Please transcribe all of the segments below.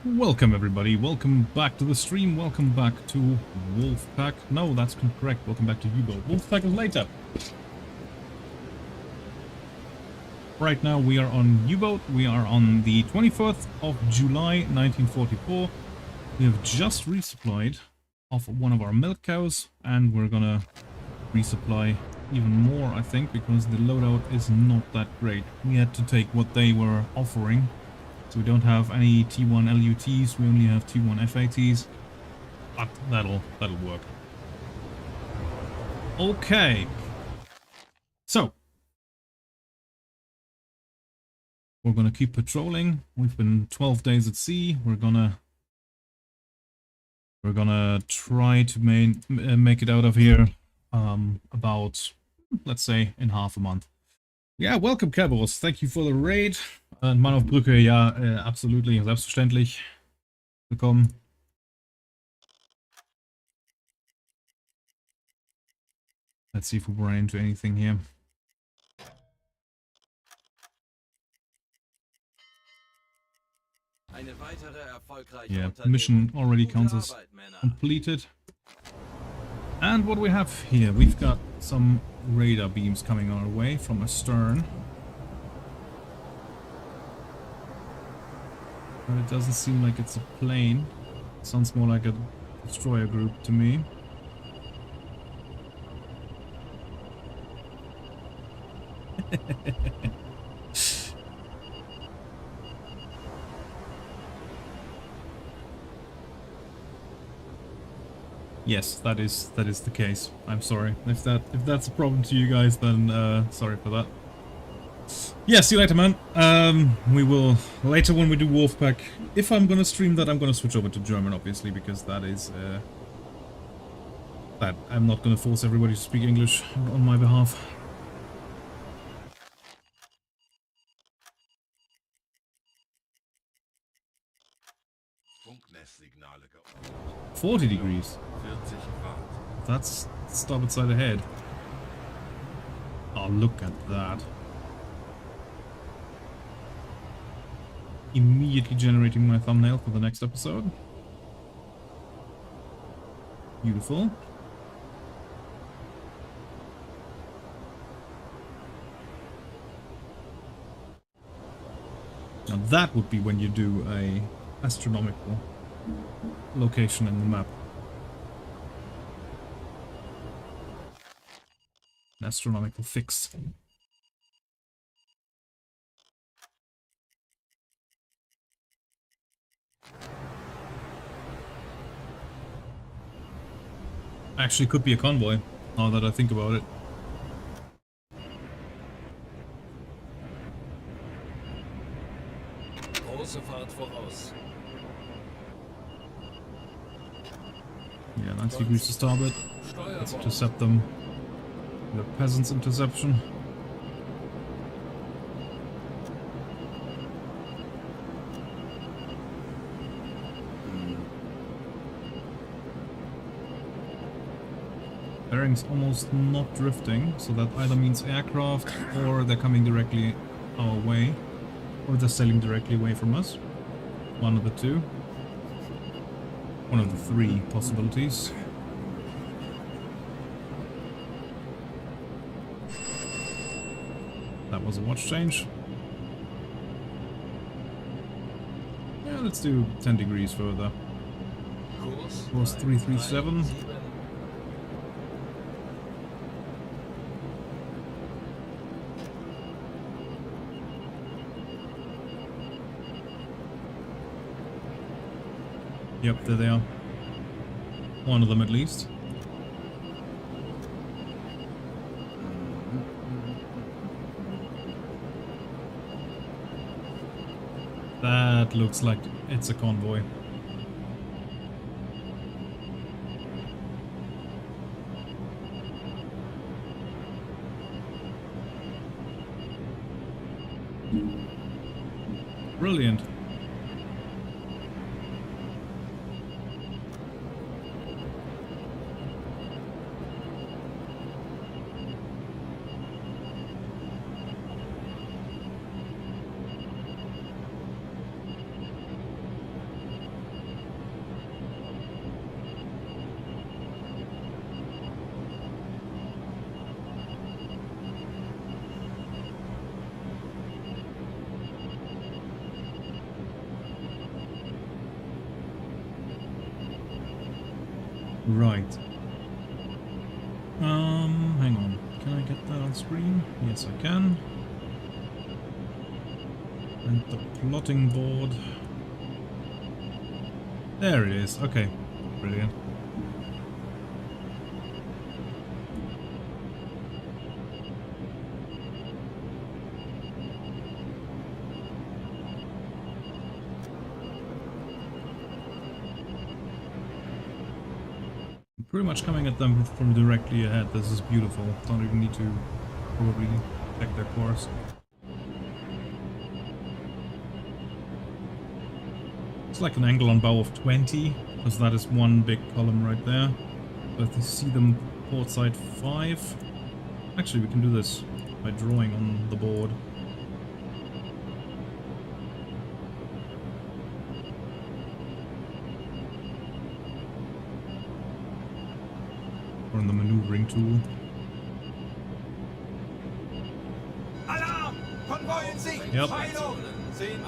Welcome everybody, welcome back to the stream, welcome back to Wolfpack. No, that's correct, welcome back to Uboat. Wolfpack is later. Right now we are on Uboat, we are on the 24th of July 1944. We have just resupplied off one of our milk cows, and we're gonna resupply even more, I think, because the loadout is not that great. We had to take what they were offering. So we don't have any T1 LUTs, we only have T1 FATs, but that'll work. Okay, so we're gonna keep patrolling. We've been 12 days at sea. We're gonna try to make it out of here about, let's say, in half a month. Ja, welcome Kerberos, thank you for the raid. Mann auf Brücke, ja, absolutely, selbstverständlich. Willkommen. Let's see if we run into anything here. Yeah, mission already counts as completed. And what do we have here? We've got some radar beams coming our way from astern. But it doesn't seem like it's a plane. It sounds more like a destroyer group to me. Yes, that is the case. I'm sorry. If that's a problem to you guys, then sorry for that. Yeah, see you later, man. We will later when we do Wolfpack. If I'm gonna stream that, I'm gonna switch over to German, obviously, because that is that I'm not gonna force everybody to speak English on my behalf. 40 degrees. That's starboard side ahead. Oh, look at that. Immediately generating my thumbnail for the next episode. Beautiful. Now that would be when you do a astronomical location in the map. An astronomical fix. Actually, could be a convoy, now that I think about it. Yeah, 90 degrees to starboard. Let's intercept them. The peasants' interception. Bearing's almost not drifting, so that either means aircraft, or they're coming directly our way, or they're sailing directly away from us. One of the two. One of the three possibilities. That was a watch change. Yeah, let's do 10 degrees further. Course 337. Yep, there they are. One of them at least. That looks like it's a convoy. Brilliant. Right. Hang on. Can I get that on screen? Yes, I can. And the plotting board. There it is. Okay. Brilliant. Pretty much coming at them from directly ahead. This is beautiful. Don't even need to probably check their course. It's like an angle on bow of 20, because that is one big column right there. But you see them port side 5. Actually, we can do this by drawing on the board. Or on the maneuvering tool. Yep.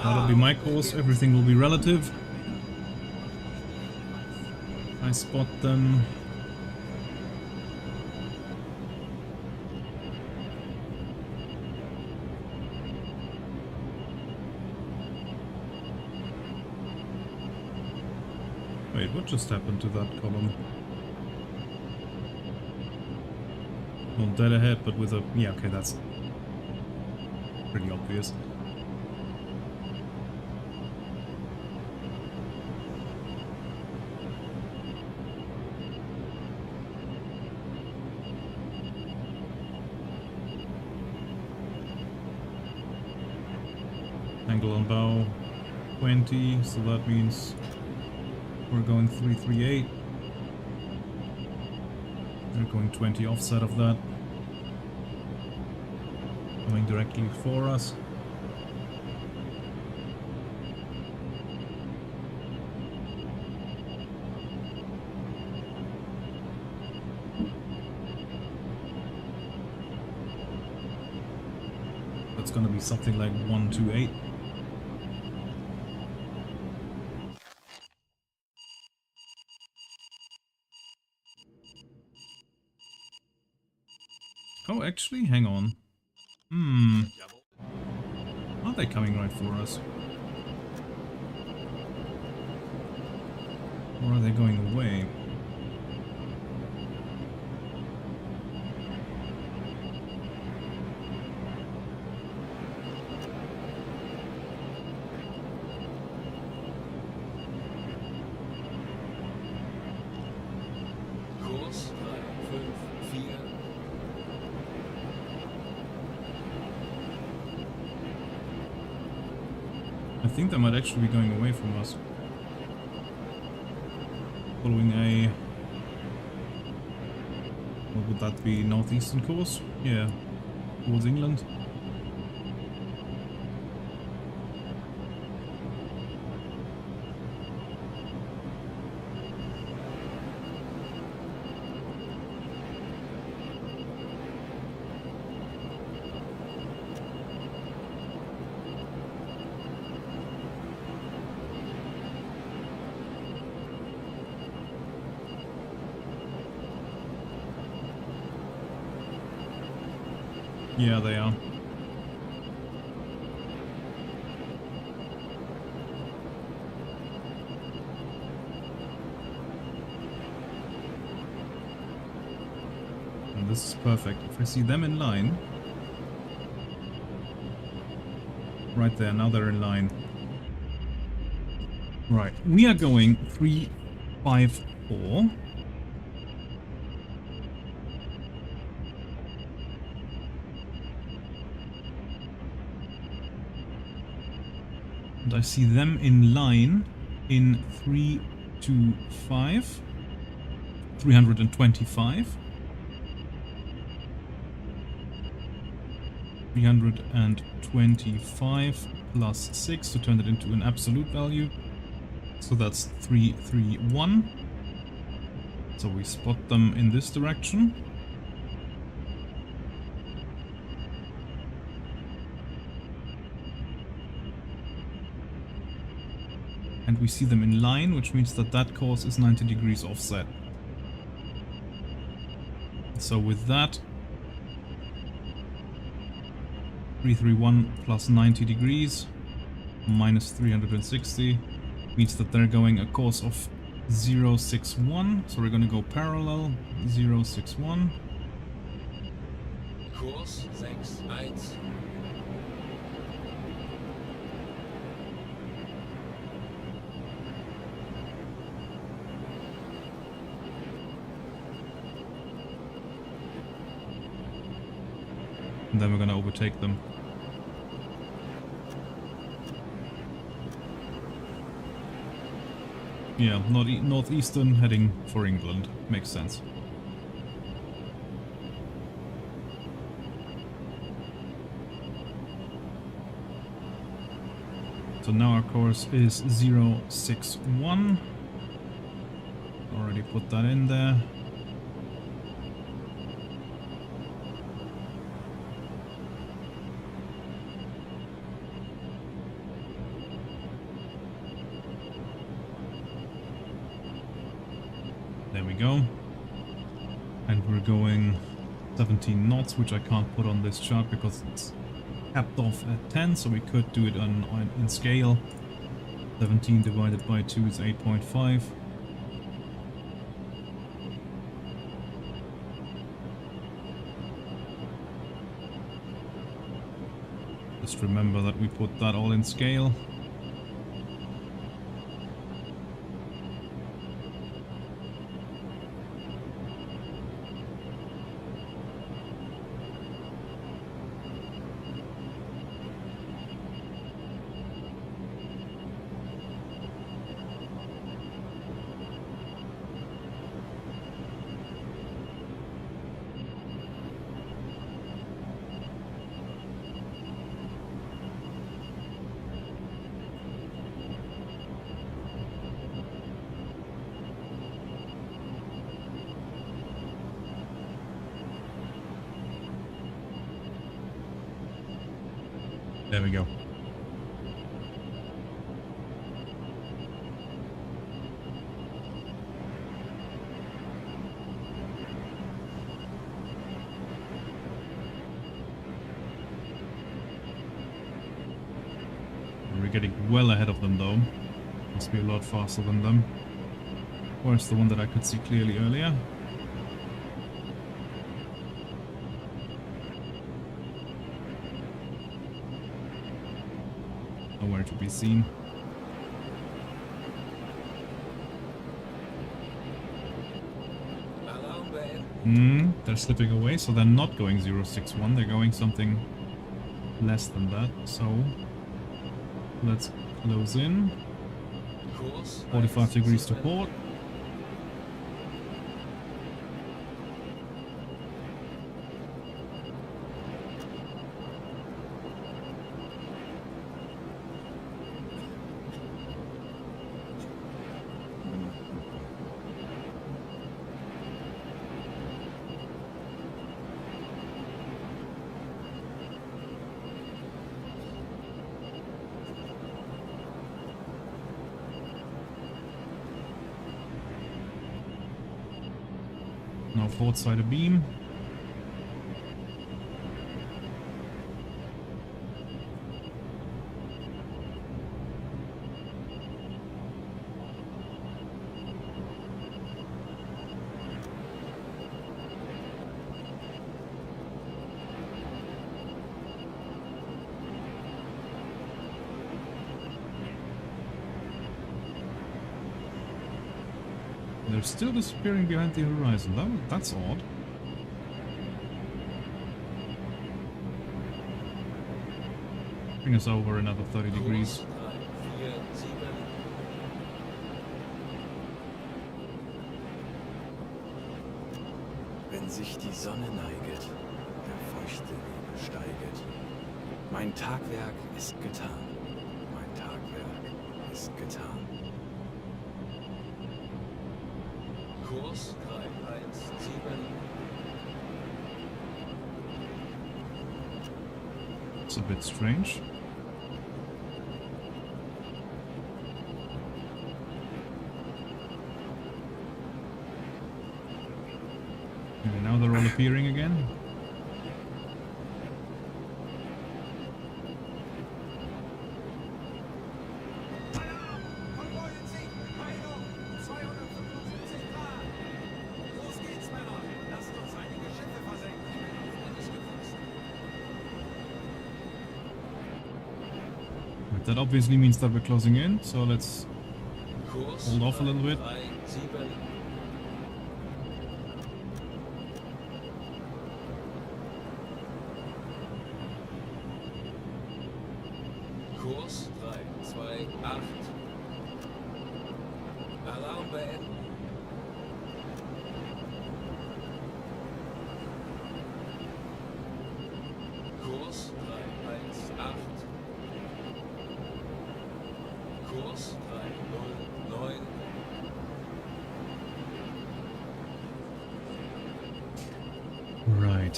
That'll be my course. Everything will be relative. I spot them. Wait, what just happened to that column? Well, dead ahead, but with a... yeah, okay, that's pretty obvious. Angle on bow 20, so that means we're going 338. They're going 20 offset of that. Coming directly for us. That's gonna be something like 128. Oh, actually, hang on. Are they coming right for us? Or are they going away? Kurs 354. I think they might actually be going away from us. Following a... what would that be? Northeastern course? Yeah. Towards England. Yeah, they are. And this is perfect. If I see them in line... right there, now they're in line. Right, we are going 354. And I see them in line in 325, 325, 325 plus 6 to turn it into an absolute value. So that's 331. So we spot them in this direction. And we see them in line, which means that that course is 90 degrees offset. So with that, 331 plus 90 degrees minus 360 means that they're going a course of 061. So we're going to go parallel 061. Kurs 6-1. And then we're going to overtake them. Yeah, northeastern heading for England. Makes sense. So now our course is 061. Already put that in there. There we go. And we're going 17 knots, which I can't put on this chart because it's capped off at 10, so we could do it in scale. 17 divided by 2 is 8.5. Just remember that we put that all in scale. There we go. We're getting well ahead of them though. Must be a lot faster than them. Where's the one that I could see clearly earlier? Nowhere to be seen. Alarm beenden. They're slipping away, so they're not going 061, they're going something less than that. So let's close in. Kurs 45 degrees to 1-7. port. Now port side abeam. They're still disappearing behind the horizon. That's odd. Bring us over another 30 degrees. Kurs 3-4-7. Wenn sich die Sonne neiget, der feuchte Nebel steiget. Mein Tagwerk ist getan. Mein Tagwerk ist getan. Kurs 3-1-7. It's a bit strange. Okay, now they're all all appearing again. That obviously means that we're closing in, so let's Kurs hold off a little bit. 3, 7. Kurs 3, 2, 8. Alarm beenden. Kurs 3, 1, 8. Kurs 3, 0, 9. Right.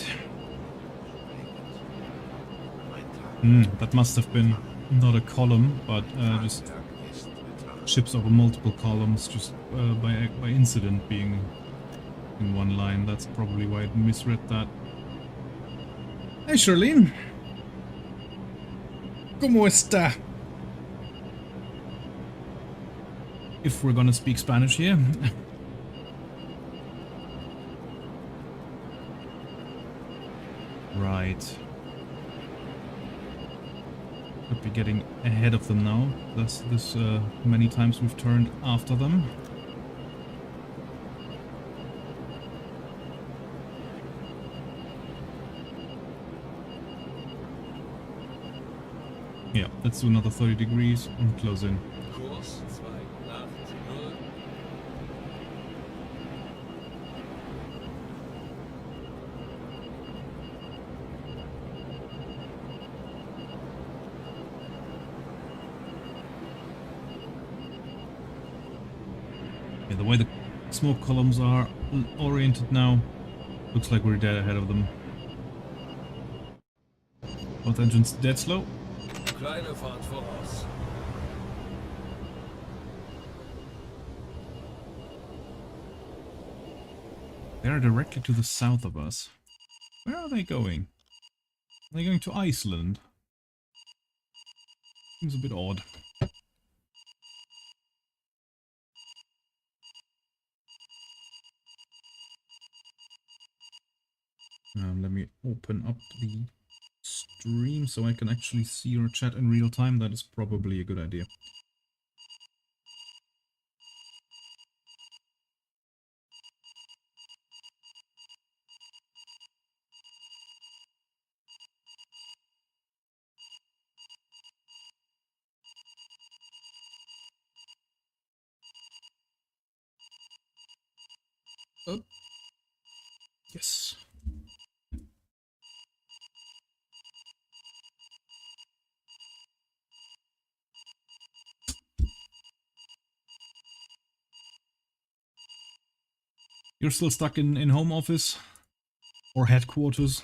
That must have been not a column, but just ships over multiple columns, just by incident being in one line. That's probably why I misread that. Hey, Charlene. ¿Cómo está? If we're gonna speak Spanish here. Right. Could be getting ahead of them now. That's this many times we've turned after them. Yeah, let's do another 30 degrees and close in. Kurs 2, 8, 0. Yeah, the way the smoke columns are oriented now, looks like we're dead ahead of them. Both engines dead slow. Kleine Fahrt voraus. They are directly to the south of us. Where are they going? Are they going to Iceland? Seems a bit odd. Let me open up the stream so I can actually see your chat in real time. That is probably a good idea. Oh. Yes. You're still stuck in home office? Or headquarters?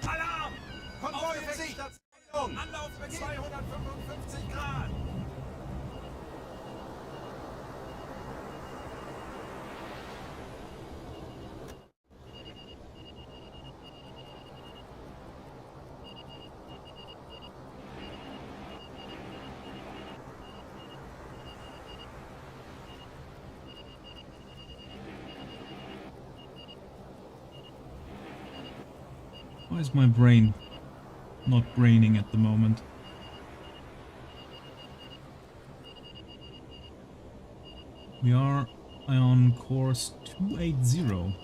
Alarm! Konvoi in Sicht! Anlauf mit 255 Grad! Why is my brain not braining at the moment? We are on course 280.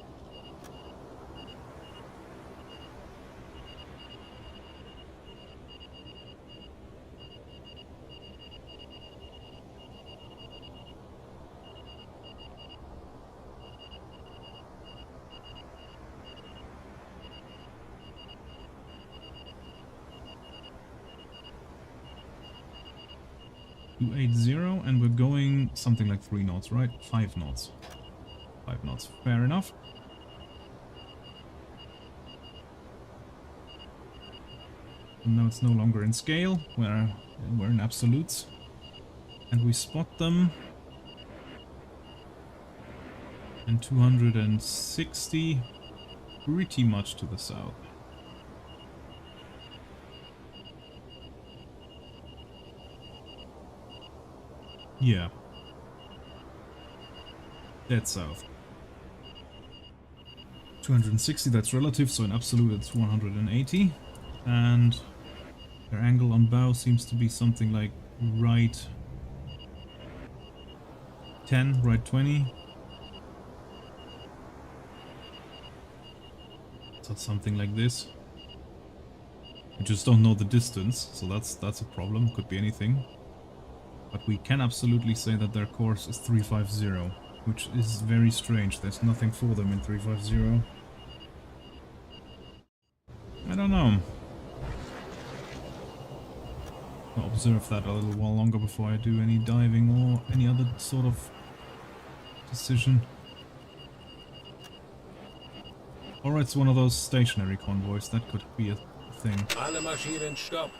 And we're going something like 3 knots, right? 5 knots. 5 knots, fair enough. And now it's no longer in scale, we're in absolutes. And we spot them. And 260, pretty much to the south. Yeah. Dead south. 260, that's relative, so in absolute it's 180. And their angle on bow seems to be something like right 10, right 20. So something like this. We just don't know the distance, so that's a problem. Could be anything. But we can absolutely say that their course is 350, which is very strange. There's nothing for them in 350. I don't know. I'll observe that a little while longer before I do any diving or any other sort of decision. Or it's one of those stationary convoys. That could be a thing. Alle Maschinen stopp.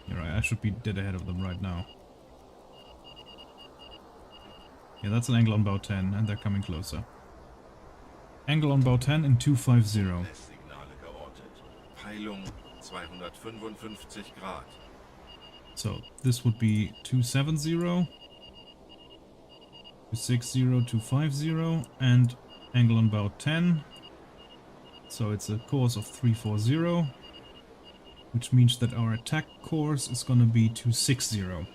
You're right, I should be dead ahead of them right now. Yeah, that's an angle on bow 10, and they're coming closer. Angle on bow 10 in 250. Signale geortet. Peilung 255 Grad. So this would be 270, 260, 250, and angle on bow 10. So it's a course of 340, which means that our attack course is going to be 260.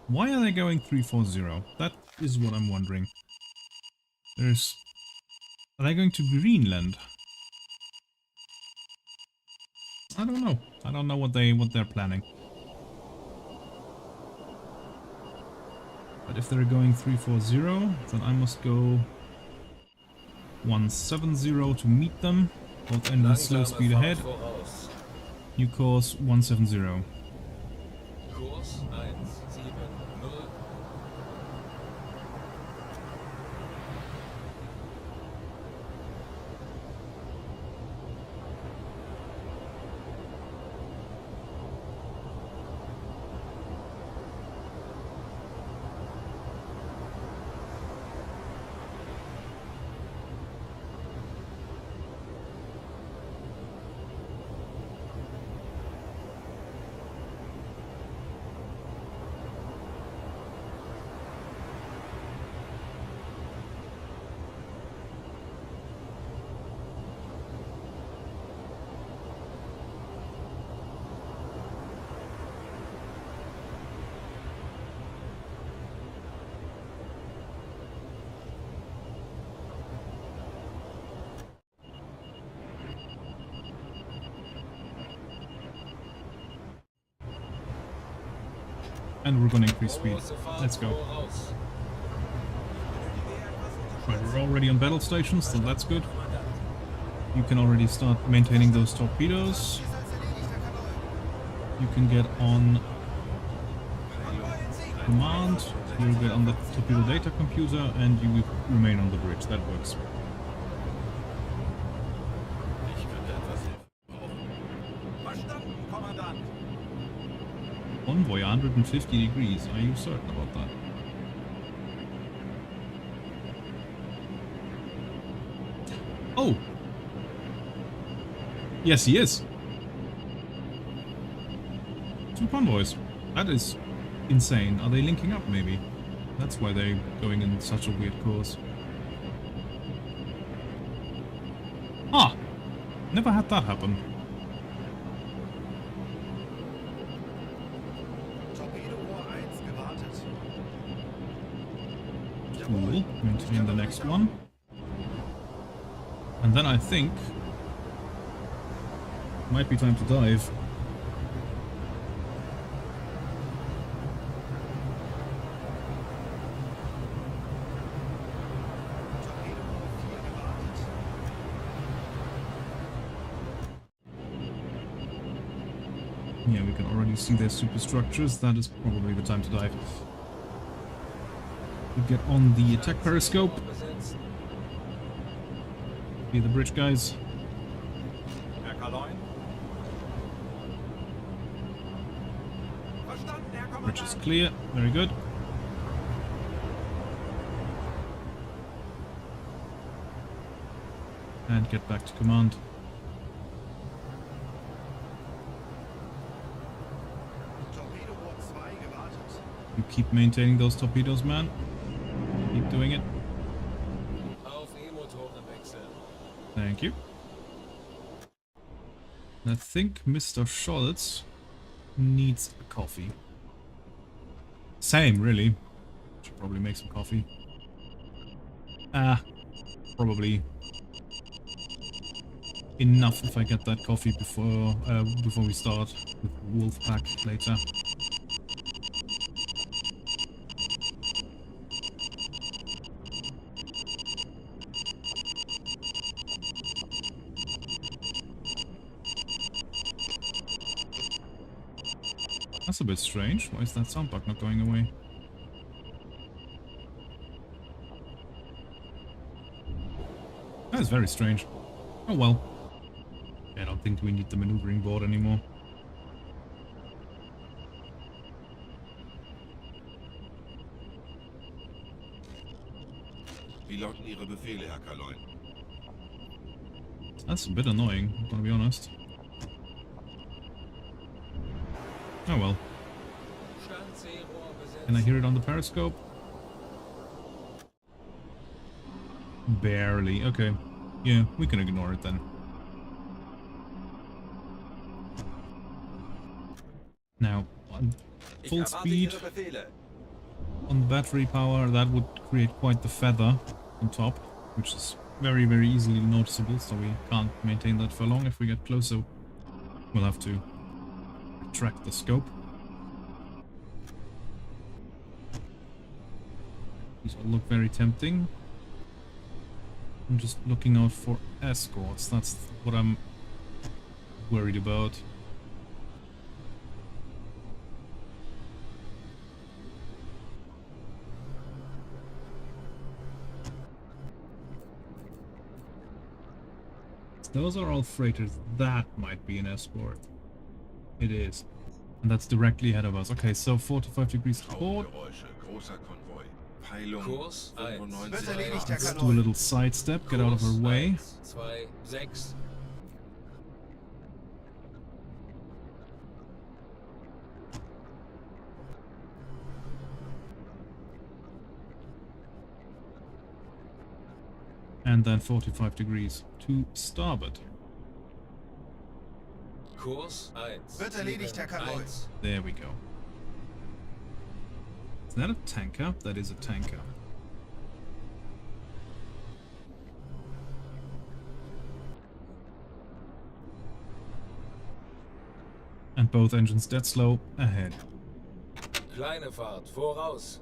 Why are they going 340? That is what I'm wondering. Are they going to Greenland? I don't know. I don't know what they're planning. But if they're going 340, then I must go 170 to meet them. Both engines slow Langsame speed Fahrt ahead. voraus. New course 170. Kurs 170. And we're gonna increase speed. Große Fahrt Let's go. voraus. Right, we're already on battle stations, so that's good. You can already start maintaining those torpedoes. You can get on command, you'll get on the torpedo data computer, and you will remain on the bridge. That works. Ich könnte etwas Hilfe brauchen. Verstanden, Kommandant. Convoy 150 degrees. Are you certain about that? Oh! Yes, he is. Two convoys. That is insane. Are they linking up, maybe? That's why they're going in such a weird course. Ah! Never had that happen. Torpedorohr 1 gewartet. Cool. Maintain the next one. And then I think might be time to dive. Yeah, we can already see their superstructures. That is probably the time to dive. We get on the attack periscope. Besetzt. Be the bridge guys. Herr Kaloin, Bridge is clear. Very good. And get back to command. Torpedoboot 2 gewartet. You keep maintaining those torpedoes, man. Keep doing it. Auf E-Motoren wechseln. Thank you. I think Mr. Scholz needs a coffee. Same, really. Should probably make some coffee. Probably enough if I get that coffee before we start with Wolfpack later. That's a bit strange. Why is that sound bug not going away? That's very strange. Oh well. I don't think we need the maneuvering board anymore. Wie lauten Ihre Befehle, Herr Kaloy? That's a bit annoying, I'm gonna be honest. Oh well. Standseerohr besetzt. Can I hear it on the periscope? Barely. Okay. Yeah, we can ignore it then. Now, on full speed, on the battery power, that would create quite the feather on top, which is very, very easily noticeable, so we can't maintain that for long. If we get closer, we'll have to retract the scope. These all look very tempting. I'm just looking out for escorts. That's what I'm worried about. Those are all freighters. That might be an escort. It is. And that's directly ahead of us. Okay, so 45 degrees to port. Geräusche, großer Konvoi. Peilung Kurs 1. 95 Wird erledigt, Herr Let's do a little sidestep, get out of her way. 2, 6. And then 45 degrees to starboard. Kurs 1. Wird erledigt, Herr Kaloy. There we go. Is that a tanker? That is a tanker. And both engines dead slow ahead. Kleine Fahrt, voraus.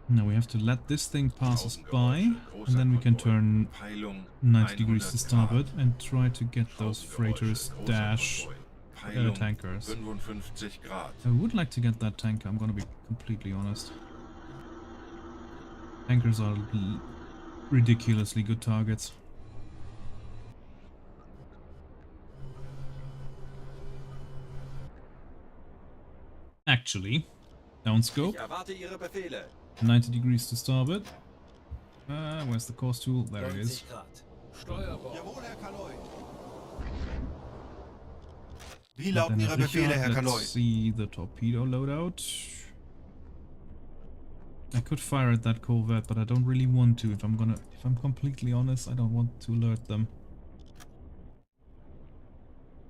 Now we have to let this thing pass us by, and then we can turn 90 degrees to starboard and try to get those freighters dash tankers. 55 Grad. I would like to get that tanker, I'm gonna be completely honest. Tankers are ridiculously good targets. Actually, downscope. Ich erwarte Ihre Befehle. 90 degrees to starboard. Where's the course tool? There it is. 90 Grad. Steuerbord. Jawohl, Herr Kaloy. Wie Then lauten Ihre Befehle, Herr Kaloy? let's see the torpedo loadout. I could fire at that corvette, but I don't really want to. If I'm completely honest, I don't want to alert them.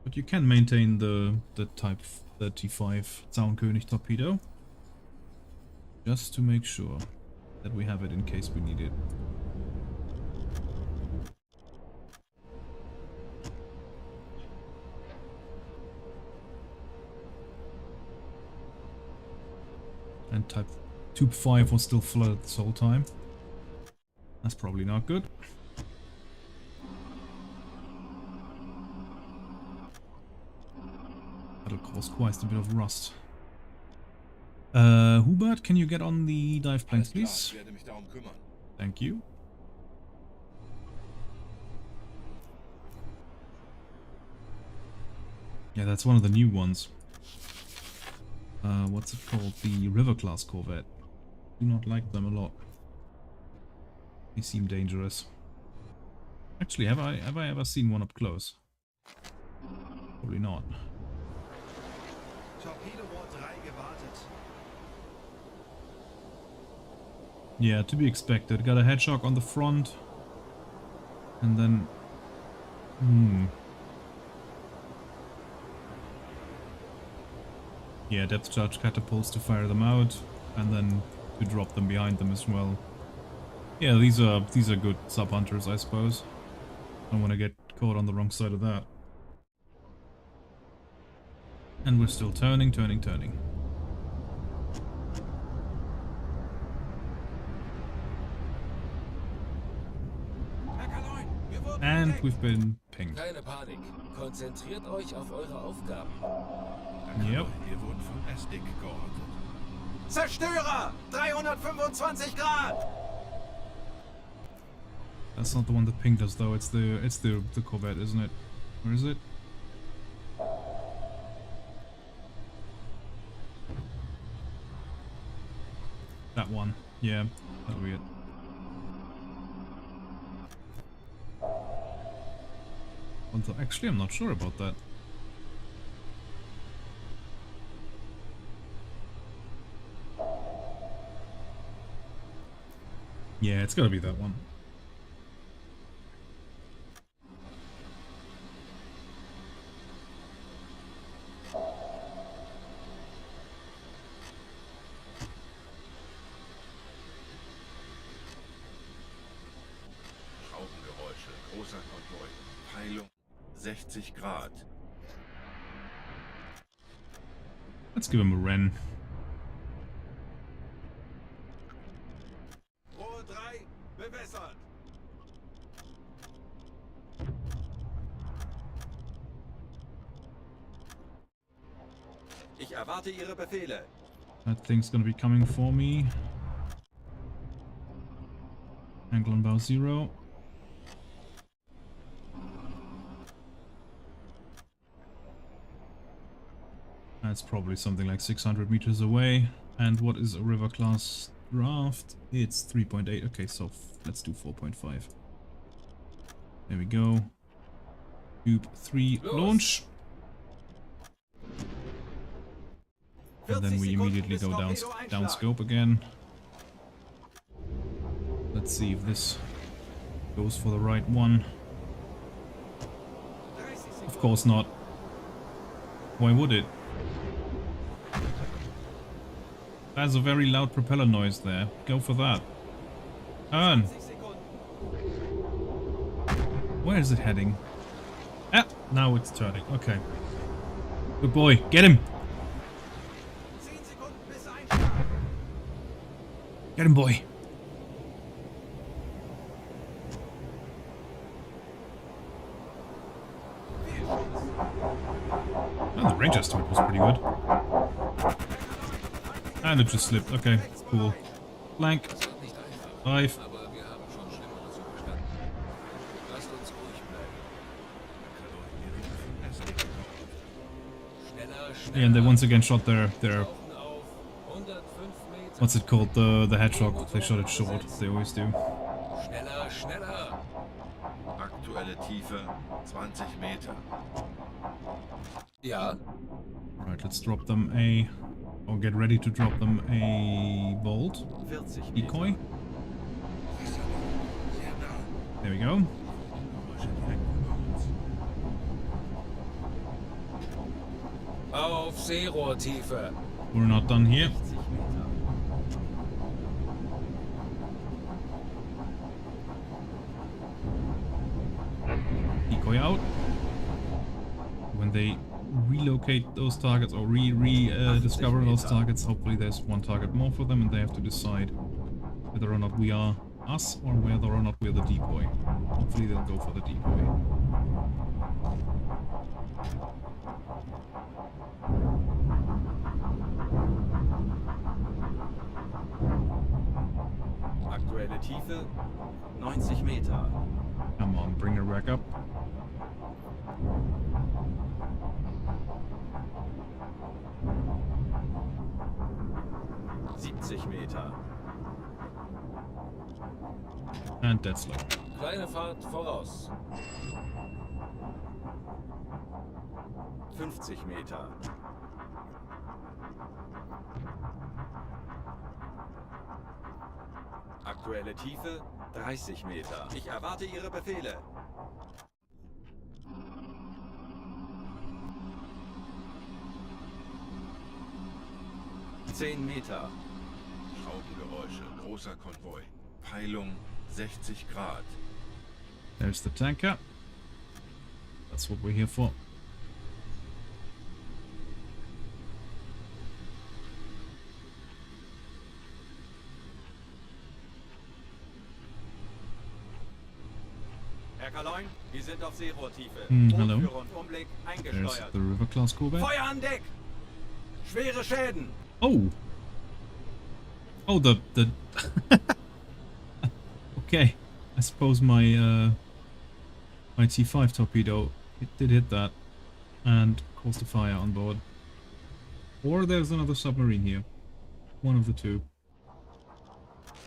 But you can maintain the Type 35 Zaunkönig torpedo. Just to make sure that we have it in case we need it. And Tube 5 was still flooded this whole time. That's probably not good. That'll cause quite a bit of rust. Hubert, can you get on the dive planks, Alles klar, ich please? werde mich darum kümmern. Thank you. Yeah, that's one of the new ones. What's it called? The River class corvette. Do not like them a lot. They seem dangerous. Actually, have I ever seen one up close? Probably not. Torpedorohr 3 gewartet. Yeah, to be expected. Got a head shock on the front. And then... Yeah, depth charge catapults to fire them out. And then to drop them behind them as well. Yeah, these are good sub-hunters, I suppose. Don't want to get caught on the wrong side of that. And we're still turning. And we've been pinged. Keine Panik. Konzentriert euch auf eure Aufgaben. Yep. Wir wurden von Estig geortet. Zerstörer! 325 Grad! That's not the one that pinged us though, it's the Corvette, isn't it? Where is it? That one. Yeah, that'll be it. Although, actually, I'm not sure about that. Yeah, it's gotta be that one. Schraubengeräusche, großer Konvoi. Peilung 60 Grad. Let's give him a Ren. Rohr 3 bewässert. Ich erwarte Ihre Befehle. That thing's gonna be coming for me. Angle on bow 0. That's probably something like 600 meters away. And what is a river class draft? It's 3.8. Okay, so let's do 4.5. There we go. Tube 3 launch. And then we immediately go down scope again. Let's see if this goes for the right one. Of course not. Why would it? There's a very loud propeller noise there. Go for that. Turn! Where is it heading? Ah! Now it's turning. Okay. Good boy. Get him! Get him, boy! Oh, the range estimate was pretty good. And it just slipped. Okay, cool. Flank. Das wird nicht einfach. Dive. Aber wir haben schon Schlimmeres überstanden. Lasst uns ruhig bleiben. Schneller, schneller. Yeah, and they once again shot their Tauchen auf. 105 Meter. what's it called? The hedgehog. They shot it short. They always do. Schneller, schneller. Aktuelle Tiefe 20 Meter. Ja. Alright, let's drop them a... Or get ready to drop them a bolt. 40 Decoy. Meter. There we go. Auf Seerohrtiefe. We're not done here. 60 Meter. Decoy out. When they relocate those targets or discover those targets, hopefully there's one target more for them and they have to decide whether or not we are us or whether or not we're the decoy. Hopefully they'll go for the decoy. Tiefe 90 Meter. Come on, bring her back up. Meter. And dead slow. Kleine Fahrt voraus. 50 Meter. Aktuelle Tiefe 30 Meter. Ich erwarte Ihre Befehle. Meter. Schraubengeräusche, großer Konvoi. Peilung 60 Grad. There's the tanker. That's what we're here for. Herr Kaloin, wir sind auf Seerohrtiefe. Hello. Bootführer und Umblick There's eingesteuert. the River Class Corvette. Feuer an Deck! Schwere Schäden! Oh! Oh, the... Okay. I suppose my T5 torpedo did hit that and caused a fire on board. Or there's another submarine here. One of the two.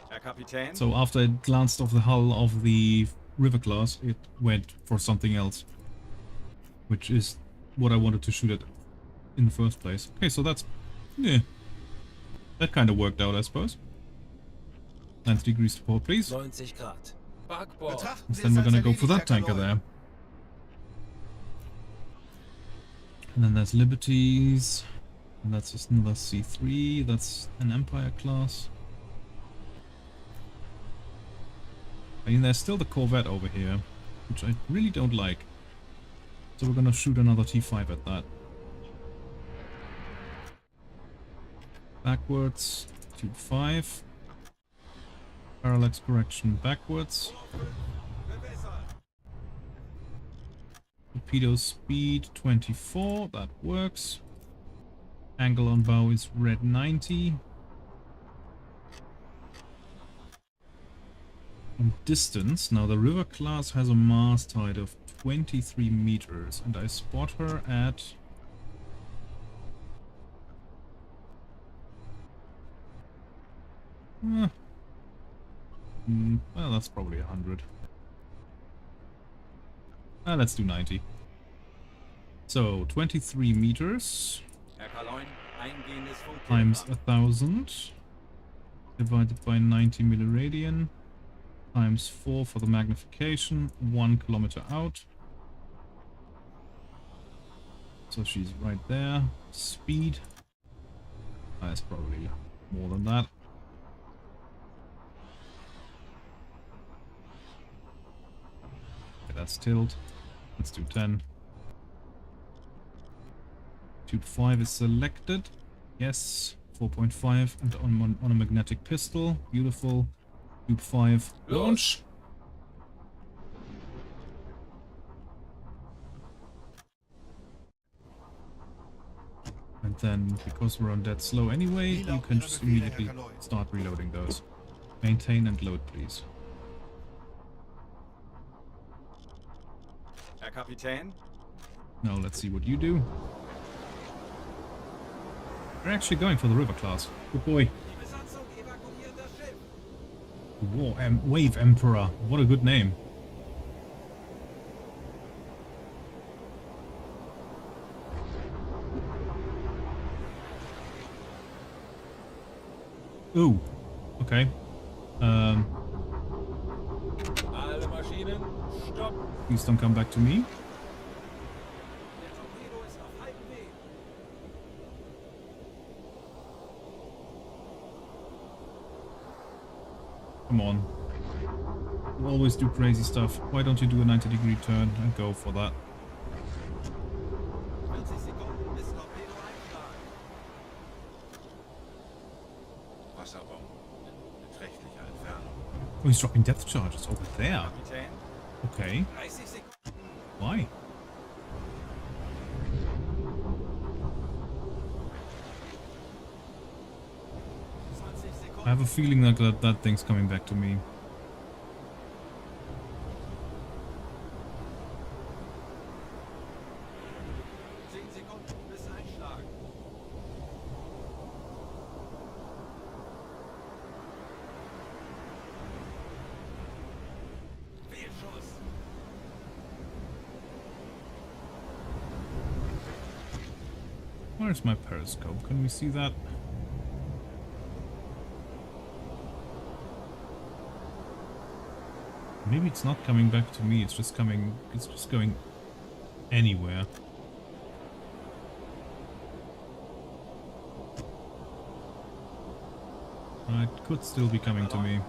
Herr Kapitän, So after it glanced off the hull of the River Class, it went for something else. Which is what I wanted to shoot at in the first place. Okay, so that's... yeah. That kind of worked out, I suppose. 90 degrees to port, please. 90 Grad. Backbord. And then we're gonna go for that tanker there. And then there's Liberties. And that's just another C3. That's an Empire class. I mean, there's still the Corvette over here, which I really don't like. So we're gonna shoot another T5 at that. Backwards, tube 5. Parallax correction backwards. Torpedo speed 24, that works. Angle on bow is red 90. And distance, now the River Class has a mast height of 23 meters, and I spot her at... well, that's probably 100. Let's do 90. So, 23 meters Herr Kaloin, eingehendes times Funktelegramm. 1000 divided by 90 milliradian times 4 for the magnification, 1 kilometer out. So she's right there. Speed. That's probably more than that. Okay, that's tilt. Let's do 10. Tube 5 is selected. Yes. 4.5 and on a magnetic pistol. Beautiful. Tube 5 launch. And then, because we're on dead slow anyway, you can just immediately start reloading those. Maintain and load, please. Herr Kapitän, Now let's see what you do. We're actually going for the River Class. Good boy. die Besatzung evakuiert das Schiff. Wave Emperor. What a good name. Ooh. Okay. Alle Maschinen, stopp. Please don't come back to me. Der Torpedo ist auf halbem Weg. Come on. You always do crazy stuff. Why don't you do a 90-degree turn and go for that? 40 Sekunden bis Torpedo einschlagen. Wasserbomben in beträchtlicher Entfernung. Oh, he's dropping depth charges over there. Kapitän, Okay. 30 Sekunden. Why? I have a feeling that that thing's coming back to me. Where's my periscope? Can we see that? Maybe it's not coming back to me, it's just going anywhere. It could still be coming to me.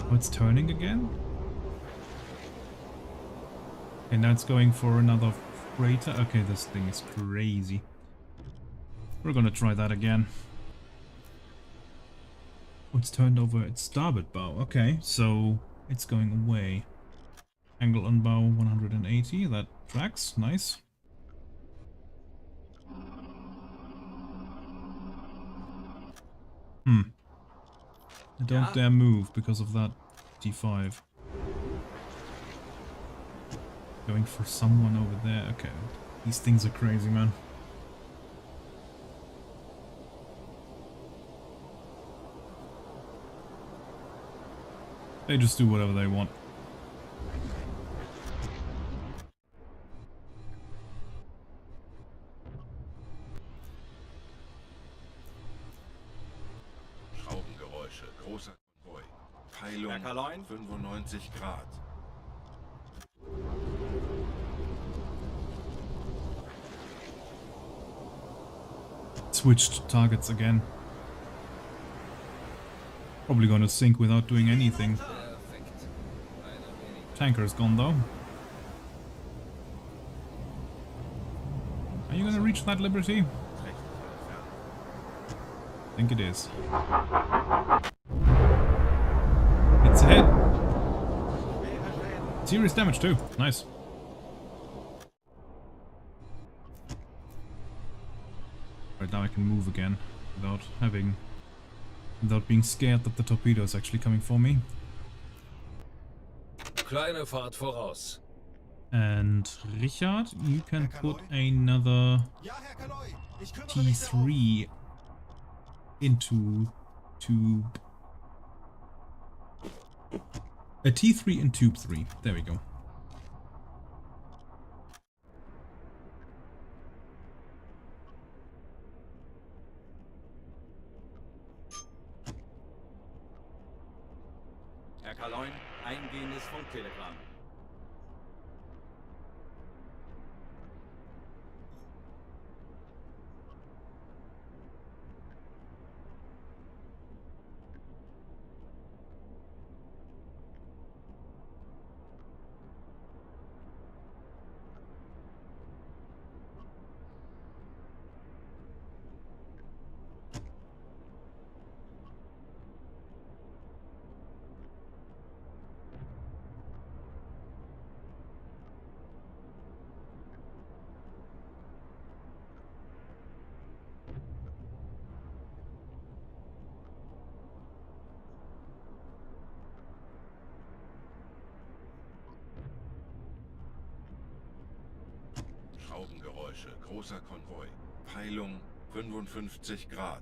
Oh, it's turning again? And now it's going for another freighter. Okay, this thing is crazy. We're gonna try that again. Oh, it's turned over its starboard bow. Okay, so it's going away. Angle on bow 180, that tracks, nice. I don't dare move because of that T5. Going for someone over there. Okay, these things are crazy, man. They just do whatever they want. Schraubengeräusche, großer Konvoi. Peilung 95 Grad. Switched targets again. Probably gonna sink without doing anything. Tanker's gone though. Are you gonna reach that Liberty? I think it is. It's a hit. Serious damage too. Nice. Right, now I can move again without being scared that the torpedo is actually coming for me. Kleine Fahrt voraus. And Richard, you can put another T3 into tube. A T3 in tube 3. There we go. Herr Kaloin, eingehendes Funktelegramm. Schraubengeräusche, großer Konvoi. Peilung 55 Grad.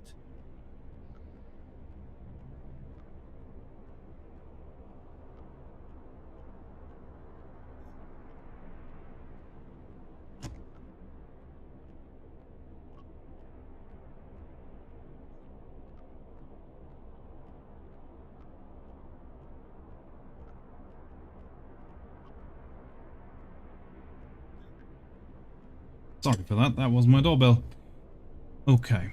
Sorry for that, that was my doorbell. Okay.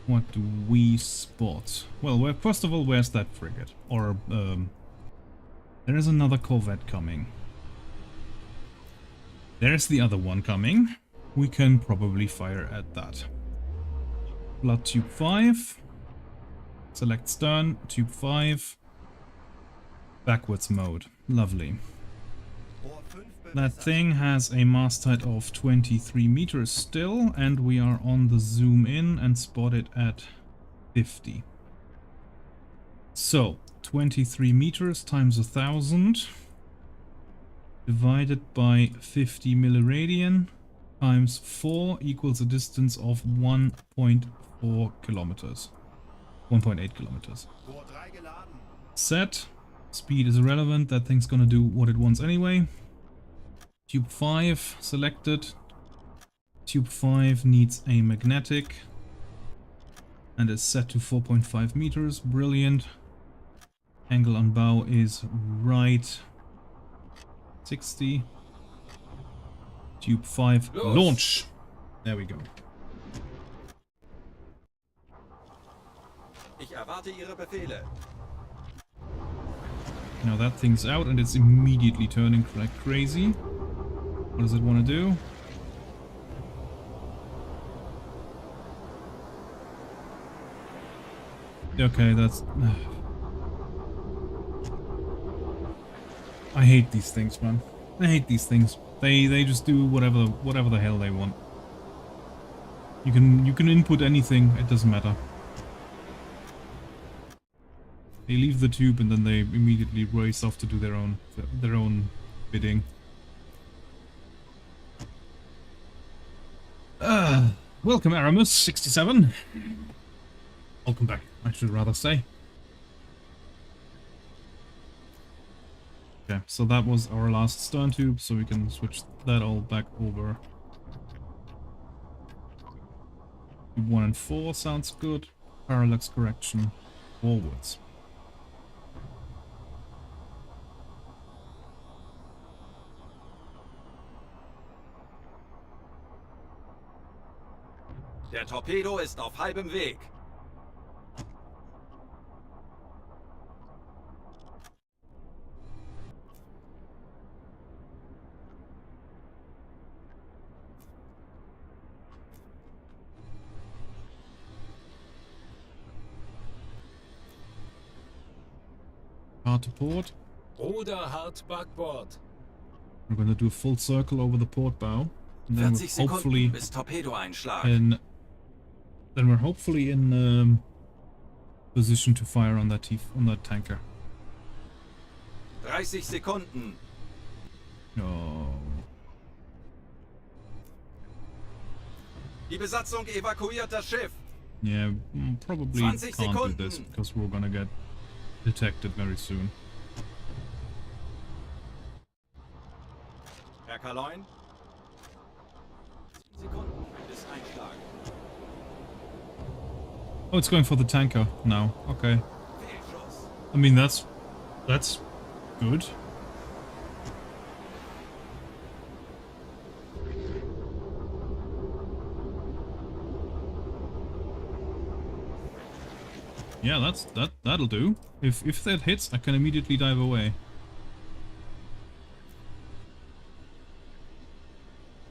What do we spot? Well, first of all, where's that frigate? Or, there is another corvette coming. There's the other one coming. We can probably fire at that. Blood tube 5. Select stern, tube 5. Backwards mode. Lovely. That thing has a mast height of 23 meters still, and we are on the zoom in and spot it at 50. So, 23 meters times 1,000 divided by 50 milliradian times 4 equals a distance of 1.4 kilometers. 1.8 kilometers. Tor 3 geladen. Set. Speed is irrelevant. That thing's gonna do what it wants anyway. Tube 5 selected. Tube 5 needs a magnetic. And is set to 4.5 meters. Brilliant. Angle on bow is right. 60. Tube 5. Los. Launch! There we go. Ich erwarte Ihre Befehle. Now that thing's out and it's immediately turning like crazy. What does it want to do? Okay, that's... I hate these things, man. I hate these things. They just do whatever the hell they want. You can input anything, it doesn't matter. They leave the tube and then they immediately race off to do their own bidding. Welcome Aramus 67. Welcome back, I should rather say. Okay, so that was our last stern tube, so we can switch that all back over. Tube 1 and 4 sounds good. Parallax correction forwards. Der Torpedo ist auf halbem Weg. Hard to port. Ruder hart Backbord. We're going to do a full circle over the port bow. And then 40 we're hopefully Sekunden bis Torpedoeinschlag. we're hopefully in position to fire on that tanker. 30 Sekunden. No. Die Besatzung evakuiert das Schiff. Yeah, probably 20 can't do this Sekunden. because we're gonna get detected very soon. Herr Kaloin. Sekunden bis Einschlag. Oh, it's going for the tanker now. Okay. Fehlschuss. I mean, that's good. Yeah, that'll do. If that hits, I can immediately dive away.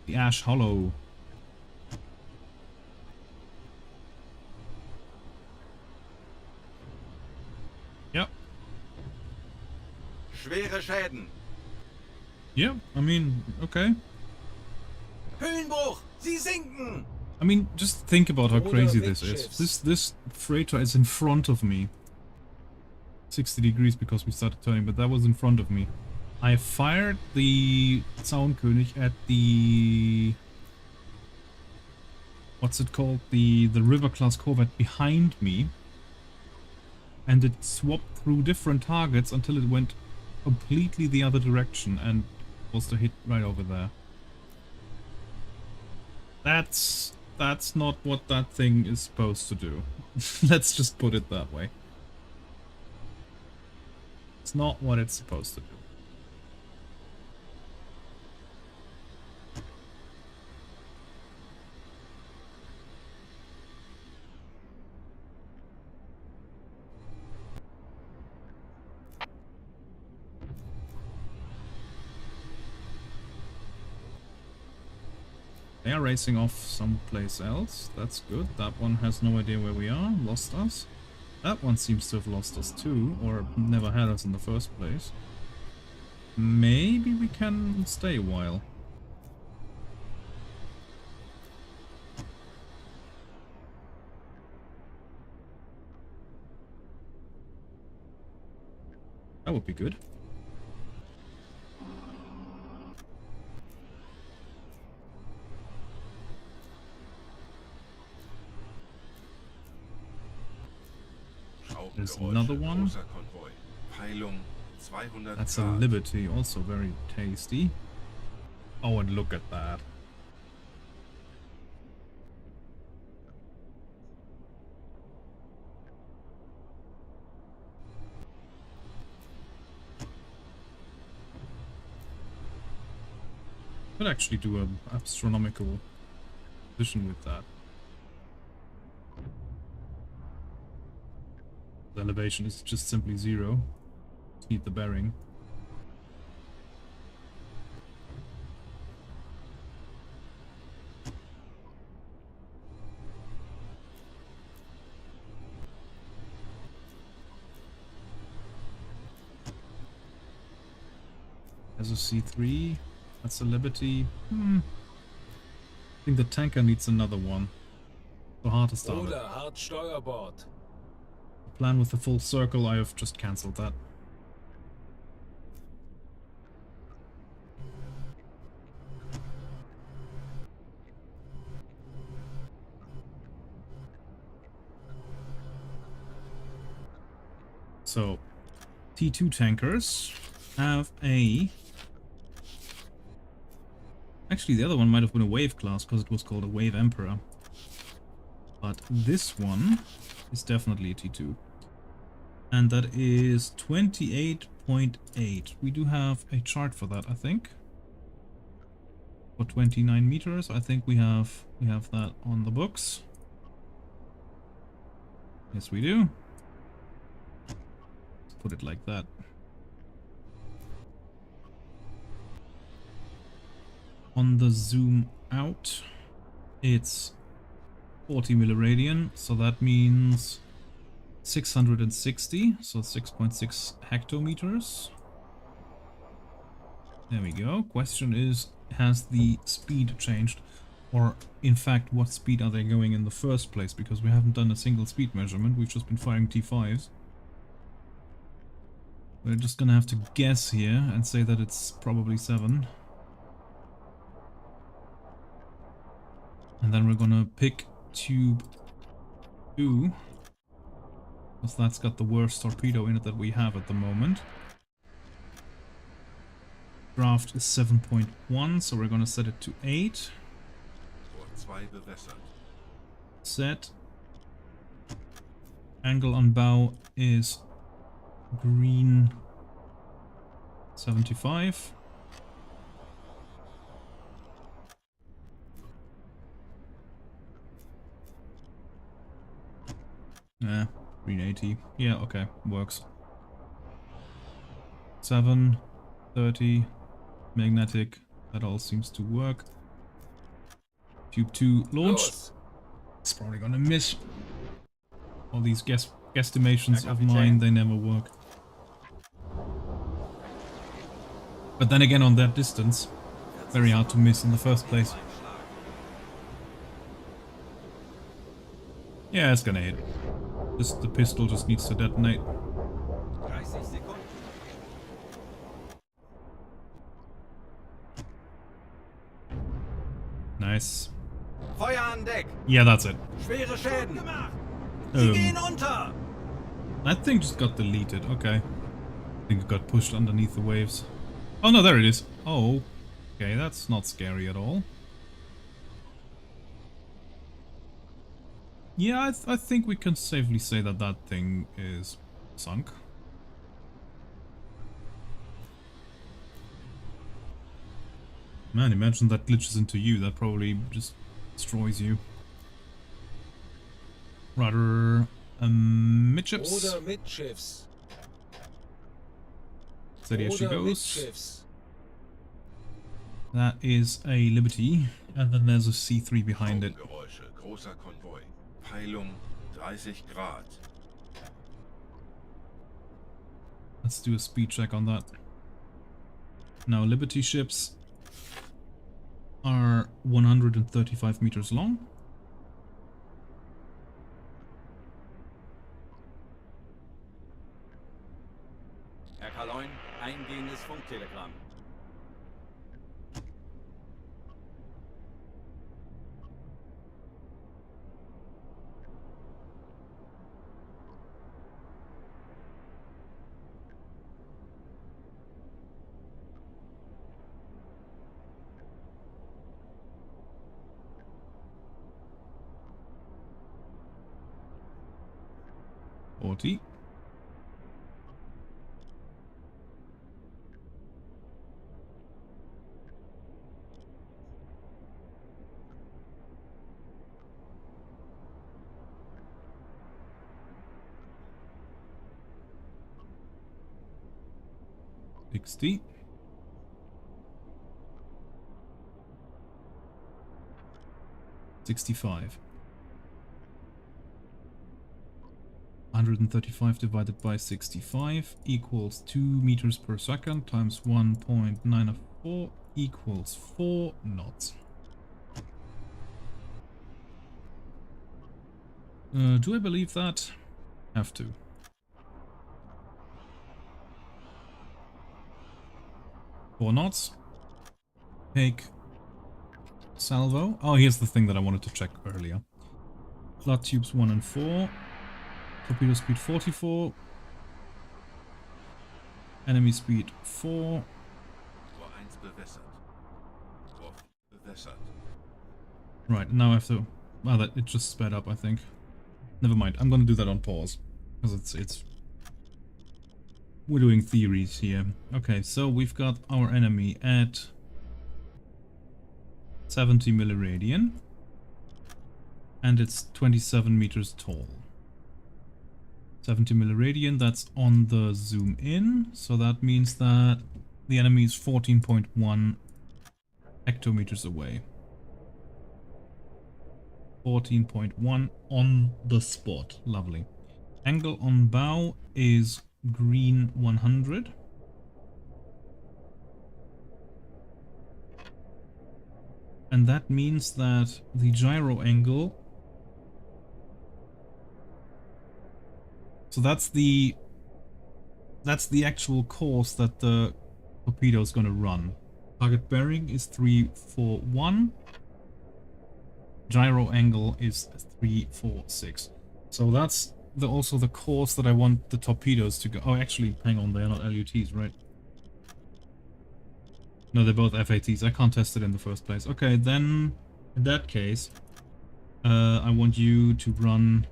The Ash Hollow. Yep. Schwere Schäden. Yeah, I mean, okay. Höhenbruch. Sie sinken. I mean, just think about how Oder crazy this is. midships. This freighter is in front of me. 60 degrees because we started turning, but that was in front of me. I fired the Zaunkönig at the... What's it called? The River class corvette behind me. And it swapped through different targets until it went completely the other direction and was to hit right over there. That's not what that thing is supposed to do. Let's just put it that way. It's not what it's supposed to do. They are racing off someplace else. That's good. That one has no idea where we are. Lost us. That one seems to have lost us too, or never had us in the first place. Maybe we can stay a while. That would be good. There's another Rauchgeräusche. one. Großer Konvoi. Peilung 200 That's a Grad. Liberty, also very tasty. Oh, and look at that. Could actually do an astronomical position with that. The elevation is just simply 0. Just need the bearing. There's a C3. That's a Liberty. I think the tanker needs another one. So hard to start it. Bruder, hart Steuerbord. The plan with the full circle, I have just cancelled that. So, T2 tankers have a... Actually, the other one might have been a wave class because it was called a Wave Emperor. But this one is definitely a T2. And that is 28.8. We do have a chart for that, I think. For 29 meters, I think we have that on the books. Yes, we do. Let's put it like that. On the zoom out, it's 40 milliradian, so that means 660, so 6.6 hectometers. There we go. Question is, has the speed changed? Or, in fact, what speed are they going in the first place? Because we haven't done a single speed measurement, we've just been firing T5s. We're just gonna have to guess here and say that it's probably 7. And then we're gonna pick tube 2, because that's got the worst torpedo in it that we have at the moment. Draft is 7.1, so we're gonna set it to 8. Set. Angle on bow is green 75. Green 80. Yeah, okay, works. 7, 30, magnetic, that all seems to work. Tube 2 launch. Los! It's probably gonna miss. All these guesstimations of mine, they never work. But then again, on that distance, very hard to miss in the first place. Yeah, it's gonna hit. The pistol just needs to detonate. 30 Sekunden. Nice. Feuer an Deck. Yeah, that's it. Schwere Schäden. Sie gehen unter. That thing just got deleted. Okay. I think it got pushed underneath the waves. Oh no, there it is. Oh. Okay, that's not scary at all. Yeah, I think we can safely say that that thing is sunk. Man, imagine that glitches into you. That probably just destroys you. Rudder, midships. Bruder Mitschiffs. Steady as she Bruder goes. Mitschiffs. That is a Liberty, and then there's a C3 behind it. Rauchgeräusche. Großer Konvoi. Peilung 30 Grad. Let's do a speed check on that. Now, Liberty ships are 135 meters long. Herr Kaloin, eingehendes Funktelegramm. 40. $60. 65. 135 divided by 65 equals 2 meters per second times 1.904 equals 4 knots. Do I believe that? Have to. Four knots. Take salvo. Oh, here's the thing that I wanted to check earlier. Flood tubes 1 and 4. Torpedo speed 44. Enemy speed 4. Tor 1 bewässert. Tor 4 bewässert. Right, now I have to... Well, that it just sped up, I think. Never mind, I'm gonna do that on pause. Because it's... We're doing theories here. Okay, so we've got our enemy at 70 milliradian. And it's 27 meters tall. 70 milliradian, that's on the zoom in. So that means that the enemy is 14.1 hectometers away. 14.1 on the spot. Lovely. Angle on bow is green 100. And that means that the gyro angle... So that's the actual course that the torpedo is going to run. Target bearing is 341. Gyro angle is 346. So that's also the course that I want the torpedoes to go. Oh, actually, hang on, they're not LUTs, right? No, they're both FATs. I can't test it in the first place. Okay, then in that case, I want you to run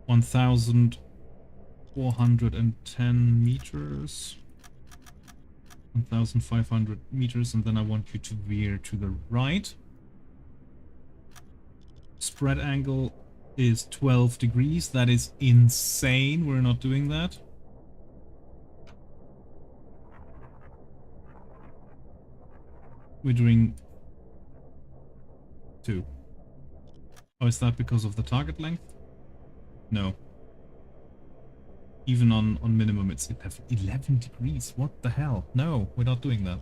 1,410 meters. 1,500 meters, and then I want you to veer to the right. Spread angle is 12 degrees. That is insane. We're not doing that. We're doing 2. Oh, is that because of the target length? No. Even on minimum it's 11 degrees. What the hell? No, we're not doing that.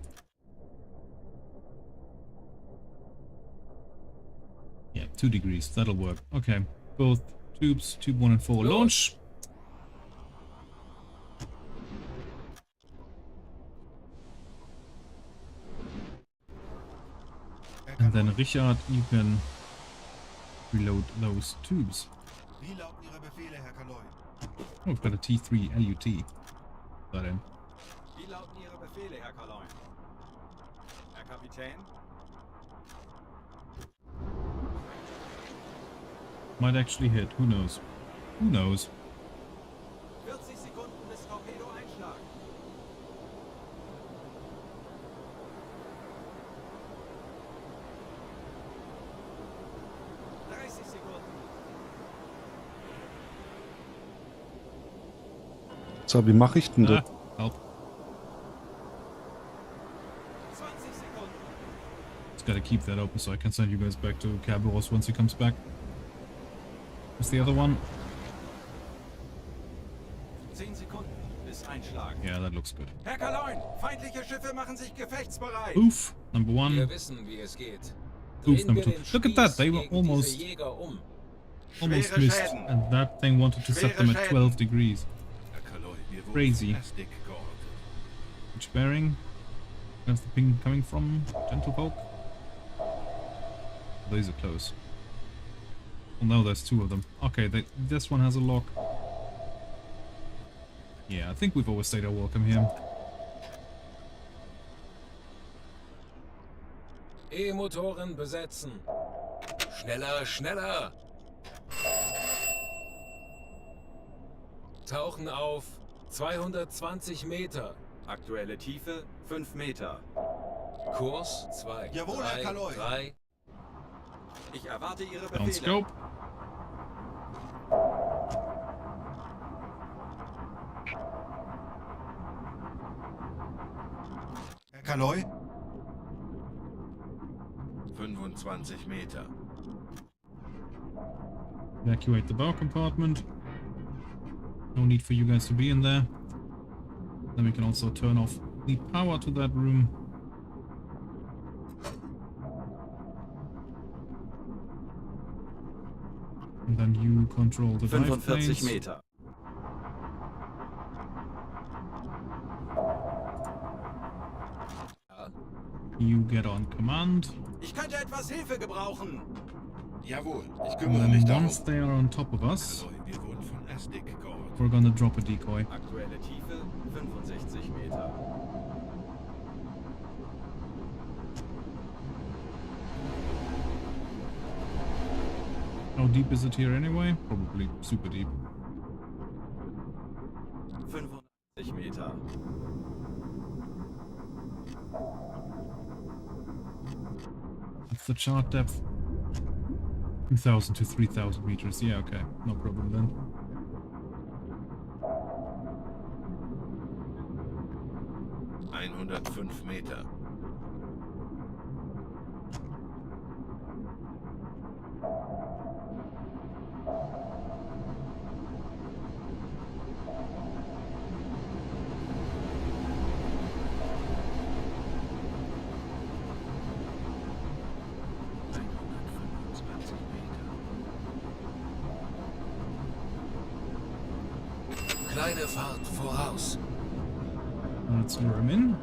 Yeah, 2 degrees. That'll work. Okay. Both tubes, tube 1 and 4, launch. And then Richard, you can reload those tubes. Wie lauten Ihre Befehle, Herr Kaloi? Oh, we've got a T3 LUT. That in. Wie lauten Ihre Befehle, Herr Kaloi? Herr Kapitän? Might actually hit. Who knows? Who knows? 40 Sekunden bis Torpedo-Einschlag. So, wie mache ich denn das? Help. 20 Sekunden. Just gotta keep that open so I can send you guys back to Kerberos once he comes back. What's the other one? 10 Sekunden bis Einschlag. Yeah, that looks good. Herr Kaloi, feindliche Schiffe machen sich gefechtsbereit. Oof, number 1. Wir wissen, wie es geht. Oof, Drehen number wir 2. den Look at that, Spieß they were gegen almost diese Jäger um. missed. Schäden. And that thing wanted to set them at 12 degrees. Herr Kaloi, wir wurden Crazy. Plastik geortet. Which bearing? Where's the ping coming from? Gentlefolk? These are close. Well, no, there's 2 of them. Okay, this one has a lock. Yeah, I think we've overstayed our welcome here. E-Motoren besetzen. Schneller, schneller. tauchen auf 220 Meter. Aktuelle Tiefe 5 Meter. Kurs 2, Jawohl, Herr Kaloi. 3. Ich erwarte Ihre Down Befehle. scope. Herr Kaloi? 25 Meter. Evacuate the bow compartment. No need for you guys to be in there. Then we can also turn off the power to that room. And then you control the dive 45 planes. Meter. You get on command. Ich könnte etwas Hilfe gebrauchen. Jawohl, ich And kümmere mich then darum. once they are on top of us, Kaloi, wir wurden von Astic geordert. we're gonna drop a decoy. Aktuelle Tiefe 65 Meter. How deep is it here anyway? Probably super deep. 85 Meter. What's the chart depth? 2,000 to 3,000 meters. Yeah, okay. No problem then. ...105 Meter. Kleine Fahrt voraus. Let's lure him in.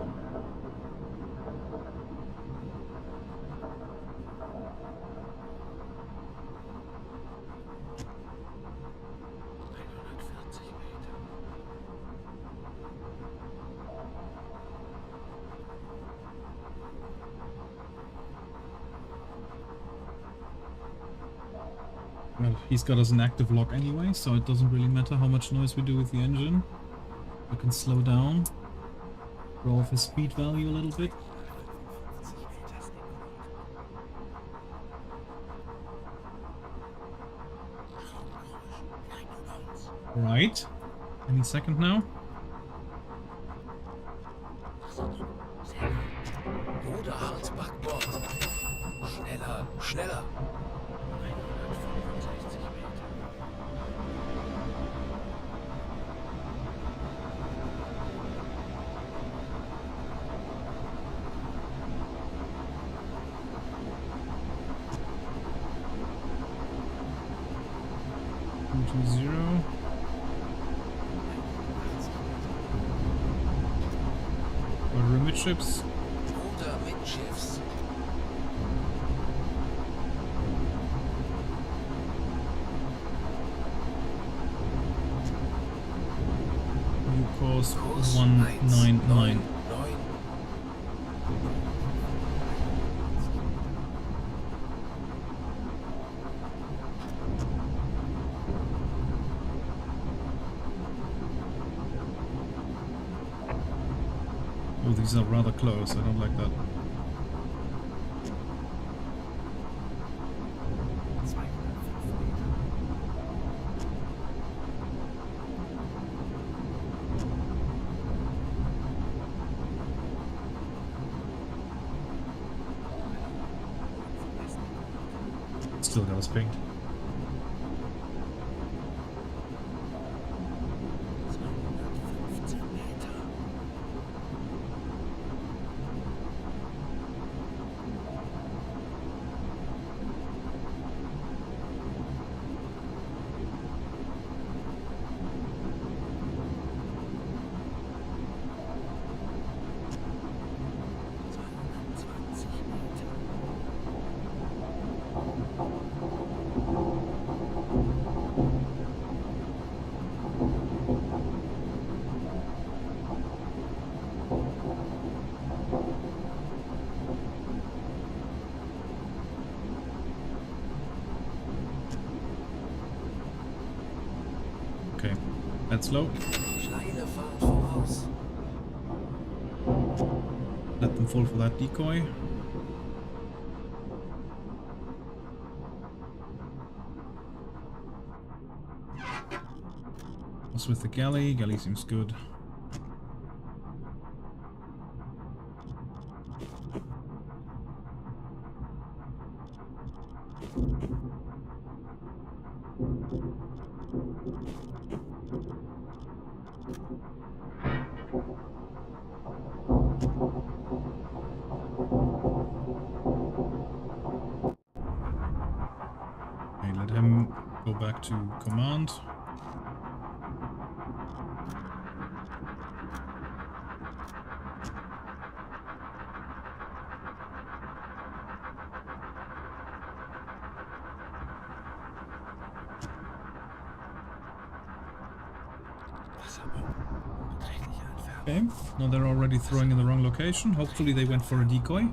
Well, he's got us an active lock anyway, so it doesn't really matter how much noise we do with the engine. We can slow down, throw off his speed value a little bit. Right. Any second now. Ruder hart Backbord. Schneller, schneller. 165 Meter. Two to 0. Rudder midships. Ruder mittschiffs. New course Kurs 199. 199. Oh, these are rather close. I don't like that. Still got us pinged. Okay. That's low. Schleine fahren voraus. Let them fall for that decoy. What's with the galley? Galley seems good. Okay, let him go back to command. Okay, now they're already throwing in the wrong location. Hopefully they went for a decoy.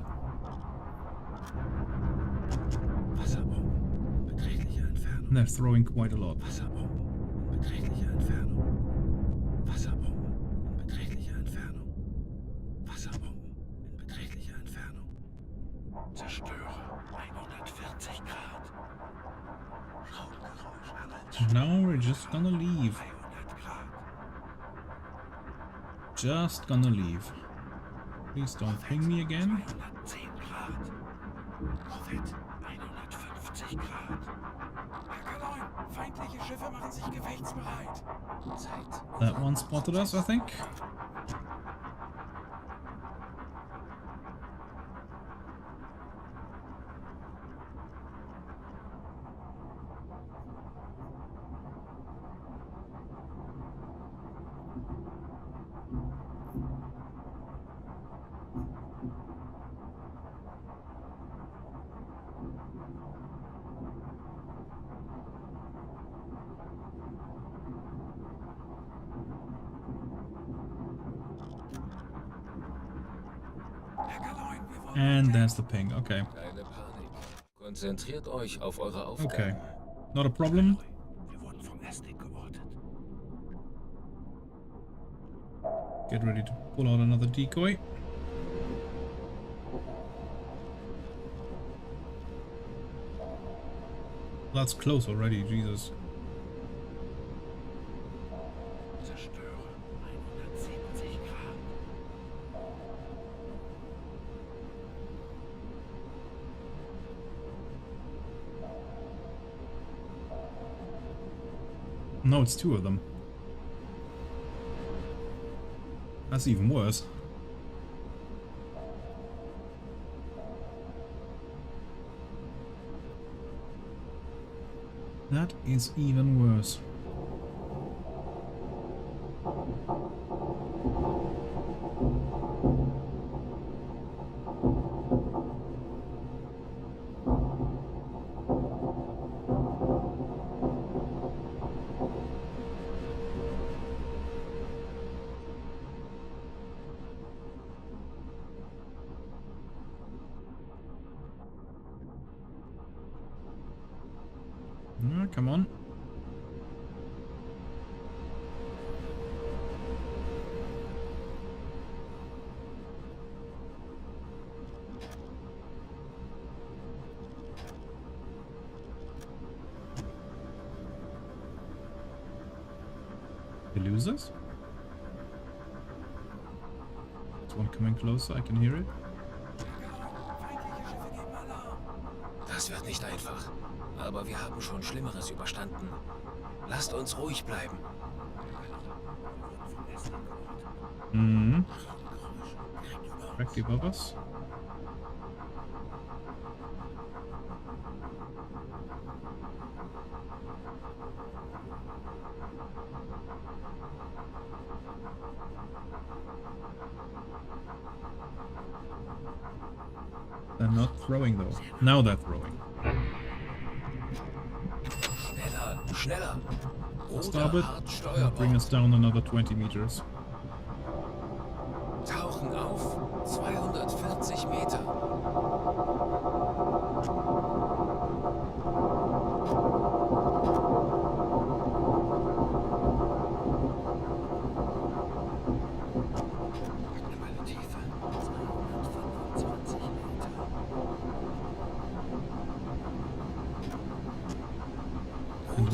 And they're throwing quite a lot. Now we're just gonna leave. Just gonna leave. Please don't ping me again. That one spotted us, I think. And that's the ping. Okay. Keine Panik. Konzentriert euch auf eure Okay. Aufgaben. Not a problem. Get ready to pull out another decoy. That's close already, Jesus. No, it's two of them. That's even worse. That is even worse. Come on. The losers? There's one coming closer, I can hear it. Das wird nicht einfach. Aber wir haben schon Schlimmeres überstanden. Lasst uns ruhig bleiben. Mhm. Directly above us. They're not throwing though. Now they're throwing. Schneller, schneller. Starboard. Ruder hart That'll bring steuerbar. us down another 20 meters. Tauchen auf. 240 Meter.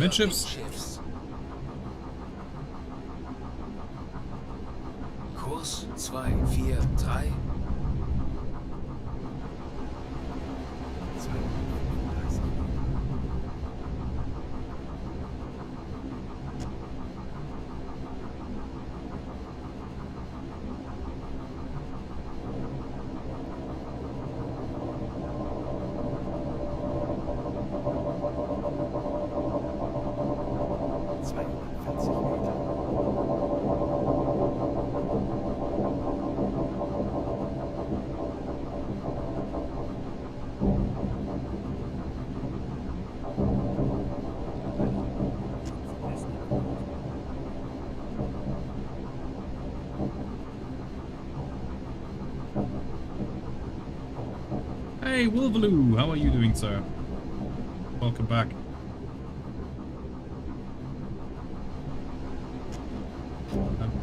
Midships. Schiffs. Kurs 2, 4, 3. 235 Meter. Hey, Wolvaloo, how are you doing, sir? Welcome back.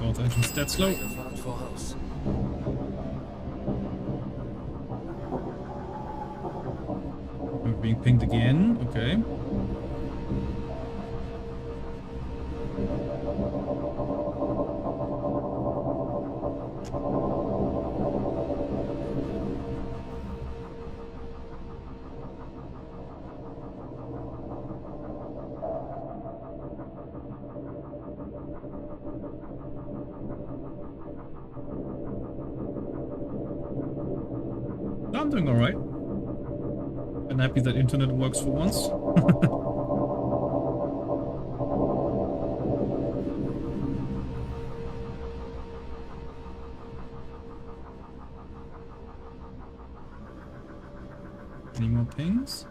Both engines dead slow. Eine Fahrt voraus. We're being pinged again. Okay. I'm doing alright. I'm happy that internet works for once. Any more pings?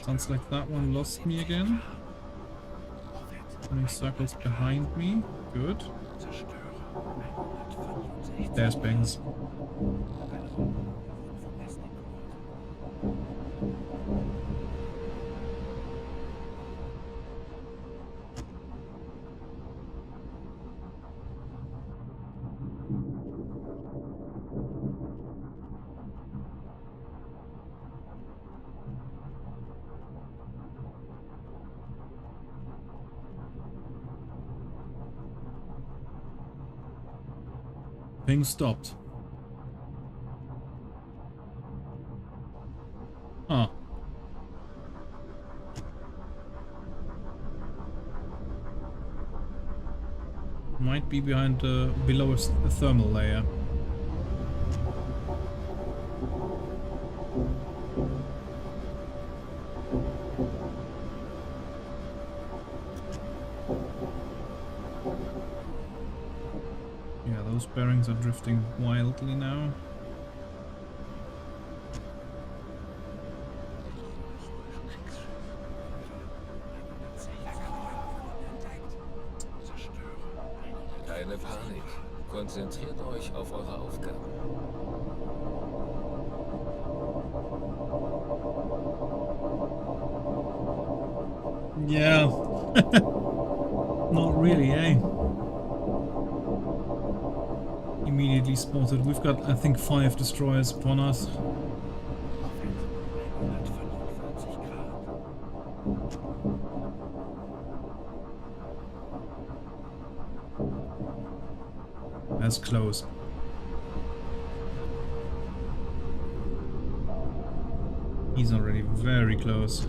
Sounds like that one lost me again. Running circles behind me. Good. There's Bangs. Ping stopped. Huh. Might be behind below a thermal layer. Yeah, those bearings are drifting wildly now. Keine Panik. Konzentriert euch auf eure Aufgaben. Yeah. Not really, eh? Immediately spotted. We've got, I think, 5 destroyers upon us. That's close. He's already very close.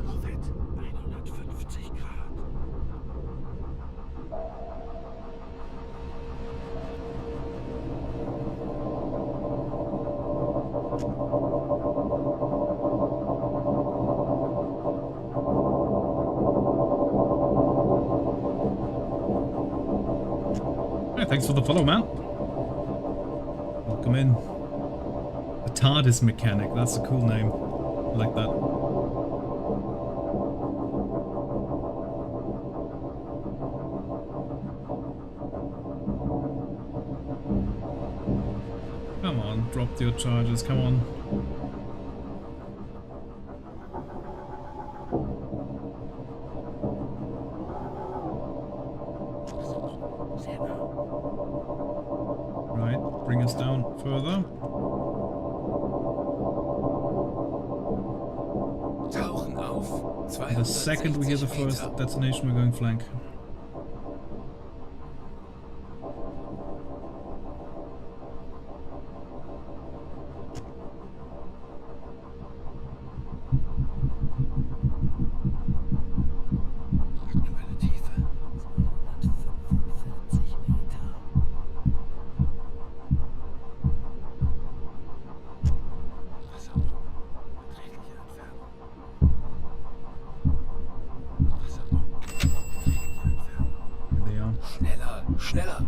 Hey, thanks for the follow, man. Welcome in. The TARDIS mechanic. That's a cool name. I like that. Come on, drop your charges. Come on. Right, bring us down further. Tauchen auf. The second we hear the first detonation, we're going flank. Schneller!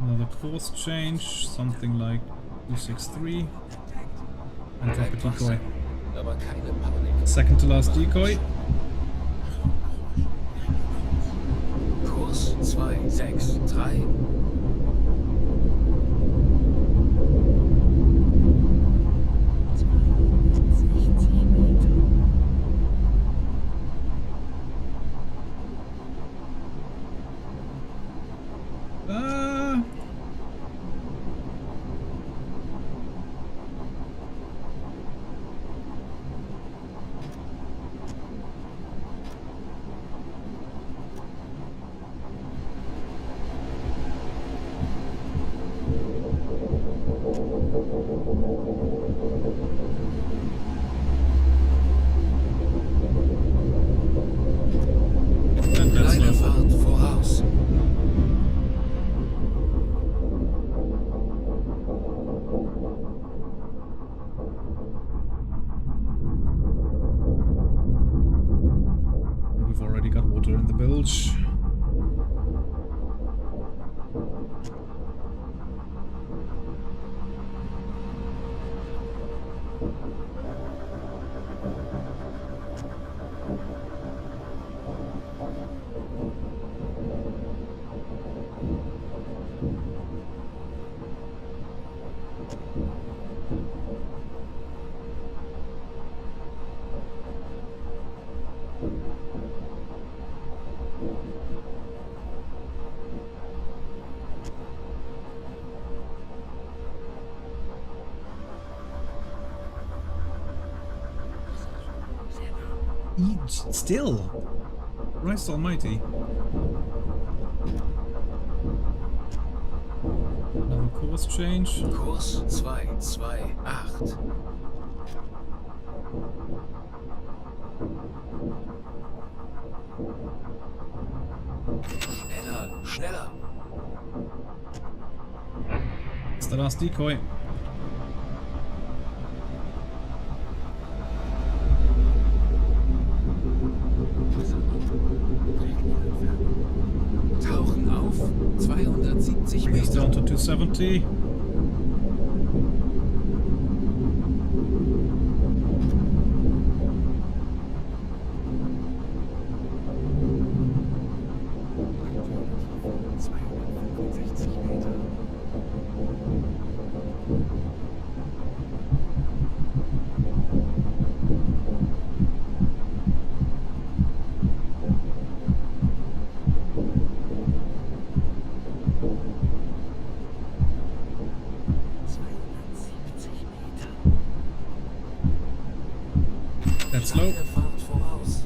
Another course change, something like 263. And drop a decoy. Aber keine Panik. Second to last decoy. Kurs 263. Kleine Fahrt voraus. We've already got water in the bilge. Still! Christ almighty. Another course change. Kurs 228. Schneller! It's the last decoy. Tauchen auf 270 It's down Meter. to 270. That's low. Kleine Fahrt voraus.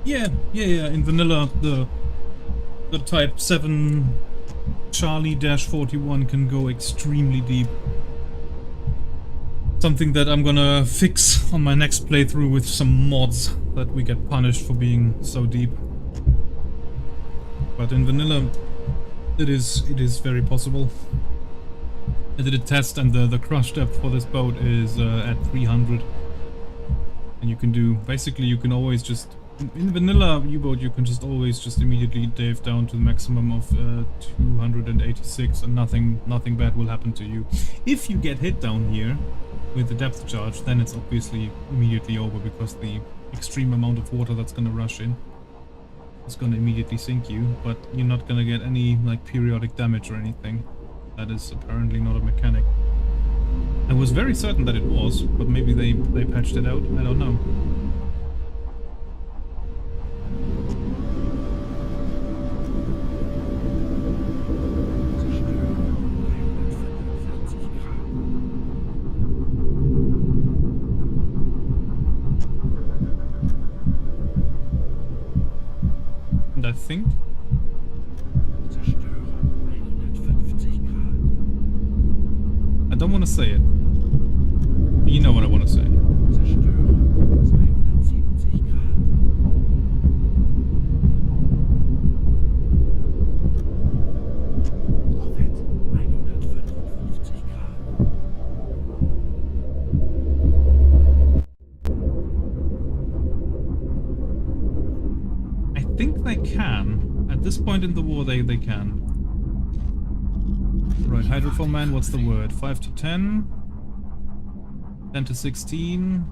Yeah. In vanilla, the Type 7 Charlie-41 can go extremely deep. something that I'm gonna fix on my next playthrough with some mods that we get punished for being so deep. But in vanilla, it is very possible. I did a test, and the crush depth for this boat is at 300. And you can do, basically you can always just, in vanilla U-boat you can just always just immediately dive down to the maximum of 286 and nothing bad will happen to you. If you get hit down here with the depth charge, then it's obviously immediately over, because the extreme amount of water that's gonna rush in is gonna immediately sink you, but you're not gonna get any like periodic damage or anything. That is apparently not a mechanic. I was very certain that it was, but maybe they patched it out. I don't know. And I think I don't want to say it. You know what I want to say. I think they can. At this point in the war, they can. Right, Hydrophone Man, what's the word? 5 to 10? 10 to 16?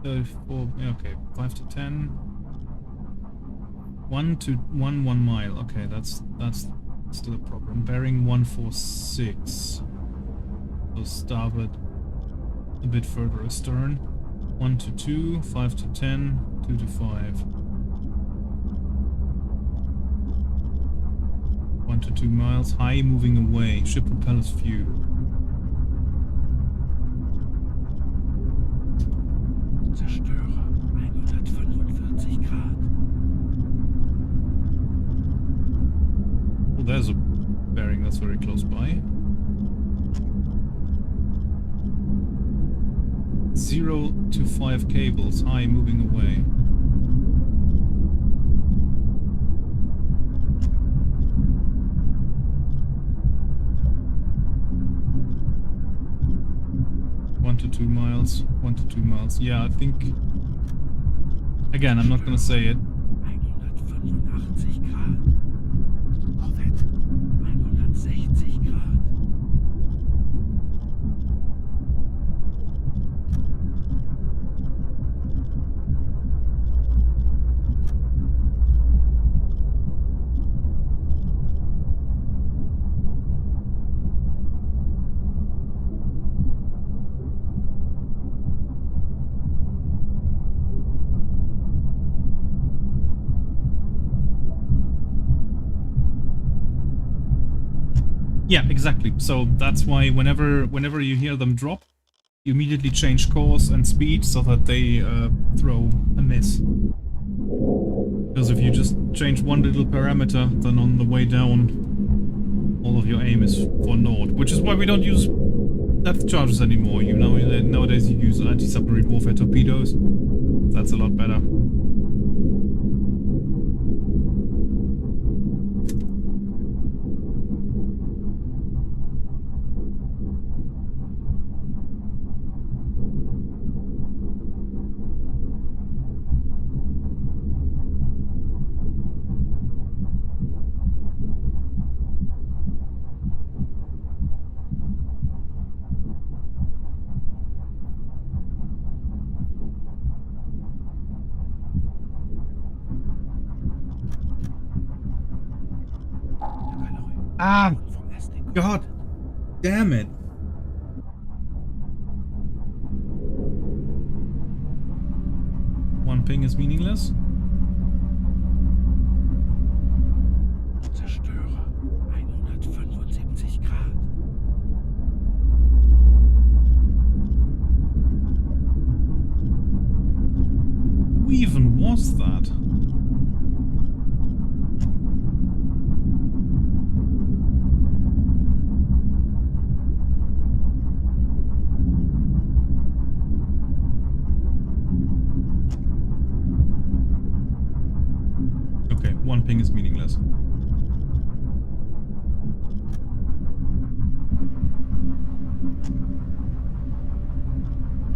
34, yeah, okay, 5 to 10. 1 to 1 mile, okay, that's still a problem. Bearing 146. So starboard a bit further astern. 1 to 2, 5 to 10, 2 to 5. 1 to 2 miles, high moving away, ship propellers few. Zerstörer, 145 Grad. Well, there's a bearing that's very close by. 0 to 5 cables, high moving away. To 2 miles, 1 to 2 miles. Yeah, I think. Again, I'm not gonna say it. 185 Grad. Korvette, 160 Grad. Yeah, exactly. So that's why whenever you hear them drop, you immediately change course and speed so that they throw a miss. Because if you just change one little parameter, then on the way down, all of your aim is for naught. Which is why we don't use depth charges anymore. You know, nowadays you use anti-submarine warfare torpedoes. That's a lot better. Ah, God damn it. One ping is meaningless. Zerstörer, 175 Grad. Who even was that? ping is meaningless.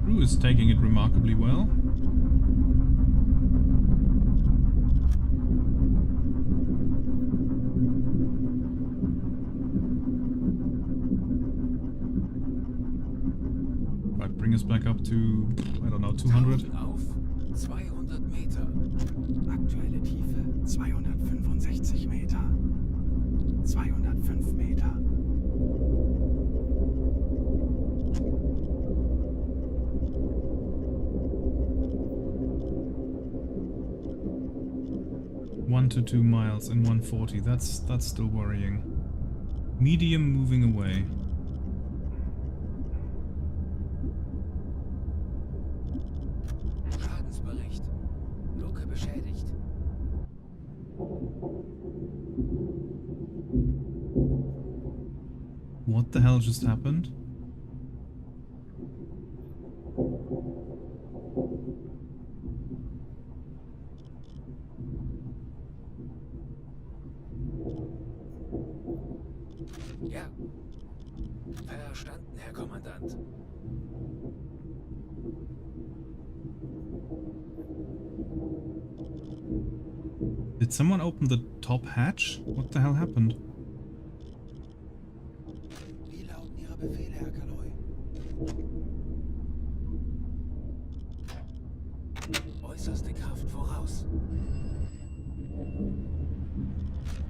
Crew is taking it remarkably well. Right, bring us back up to, I don't know, 200. Auf 200 Meter. Aktuelle Tiefe 265 Meter. 205 Meter. One to 2 miles in 140. That's still worrying. Medium moving away. Schadensbericht. Luke beschädigt. What the hell just happened? Ja. Verstanden, Herr Kommandant. Did someone open the top hatch? What the hell happened? Wie lauten Ihre Befehle, Herr Kaloi? Äußerste Kraft voraus.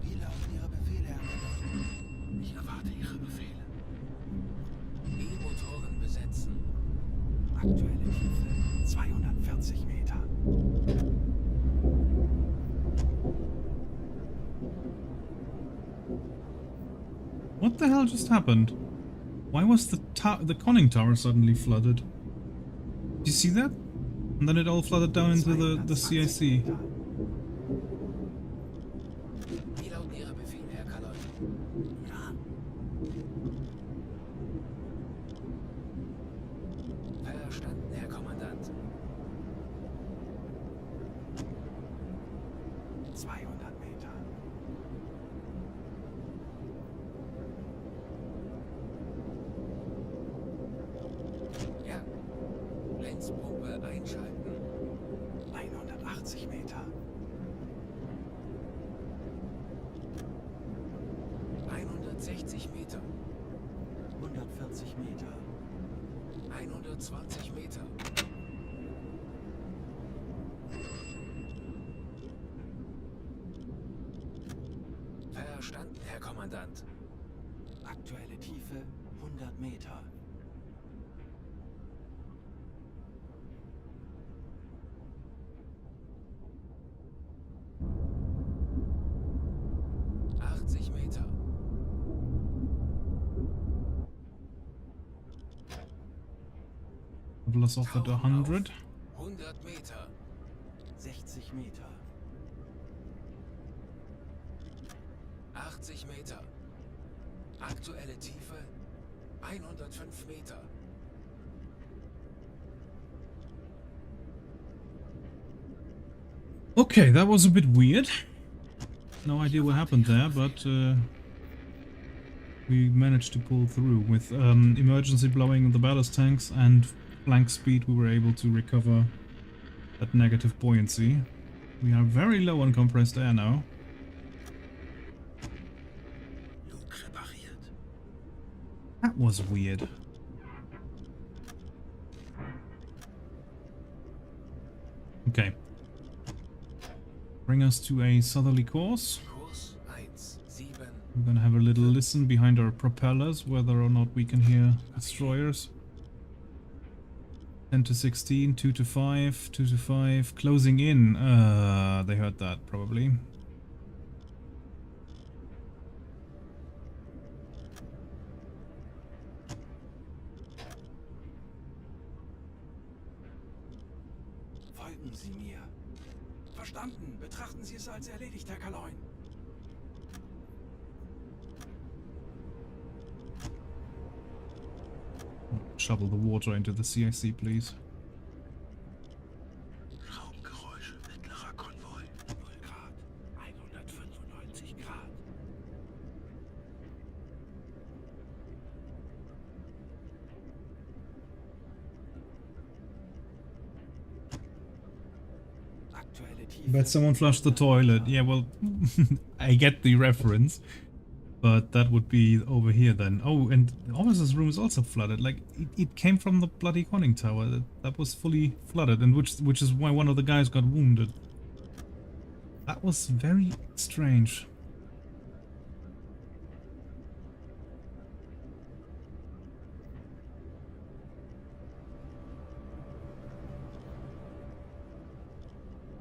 Wie lauten Ihre Befehle, Herr Kaloi? Ich erwarte Ihre Befehle. E-Motoren besetzen. Aktuelle Tiefe 240 Meter. What the hell just happened? Why was the conning tower suddenly flooded? Did you see that? And then it all flooded down into the CIC. Wie lauten Ihre Befehle, Herr Kaloi? Ja. Verstanden, Herr Kommandant. 200 Meter. Ja. Lenzpumpe einschalten. 180 Meter. 160 Meter. 140 Meter. 120 Meter. Verstanden, Herr Kommandant. Aktuelle Tiefe 100 Meter. Meter. 'Level's off at 100. 100 Meter. 60 Meter. 80 Meter. Aktuelle Tiefe 105 Meter. Okay, that was a bit weird. No idea what happened there, but we managed to pull through. With emergency blowing the ballast tanks and flank speed, we were able to recover that negative buoyancy. We are very low on compressed air now. That was weird. Okay. Bring us to a southerly course. Kurs 17. We're gonna have a little listen behind our propellers, whether or not we can hear destroyers. 10 to 16, 2 to 5, 2 to 5, closing in. They heard that, probably. Folgen Sie mir. Verstanden. Betrachten Sie es als erledigt, Herr Kaloin. Shovel the water into the CIC, please. Schraubengeräusche, mittlerer Konvoi. 0 Grad, 105 Aktuelle Bet Tiefe. someone flushed the toilet. Yeah, well, I get the reference. But that would be over here then. Oh, and the officer's room is also flooded. Like, it came from the bloody conning tower. That was fully flooded, and which is why one of the guys got wounded. That was very strange.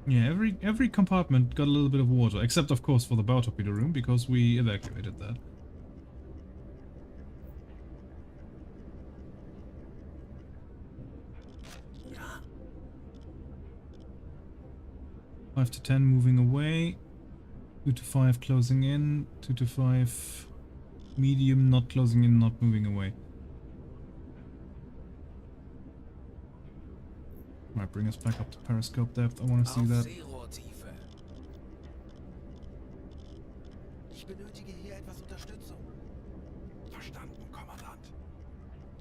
Yeah, every compartment got a little bit of water, except of course for the bow torpedo room, because we evacuated that. Five to 10 moving away, 2 to 5 closing in, 2 to 5 medium, not closing in, not moving away. Might bring us back up to periscope depth. I want to see Auf that. Seerohrtiefe. Ich benötige hier etwas Unterstützung. Verstanden, Kommandant.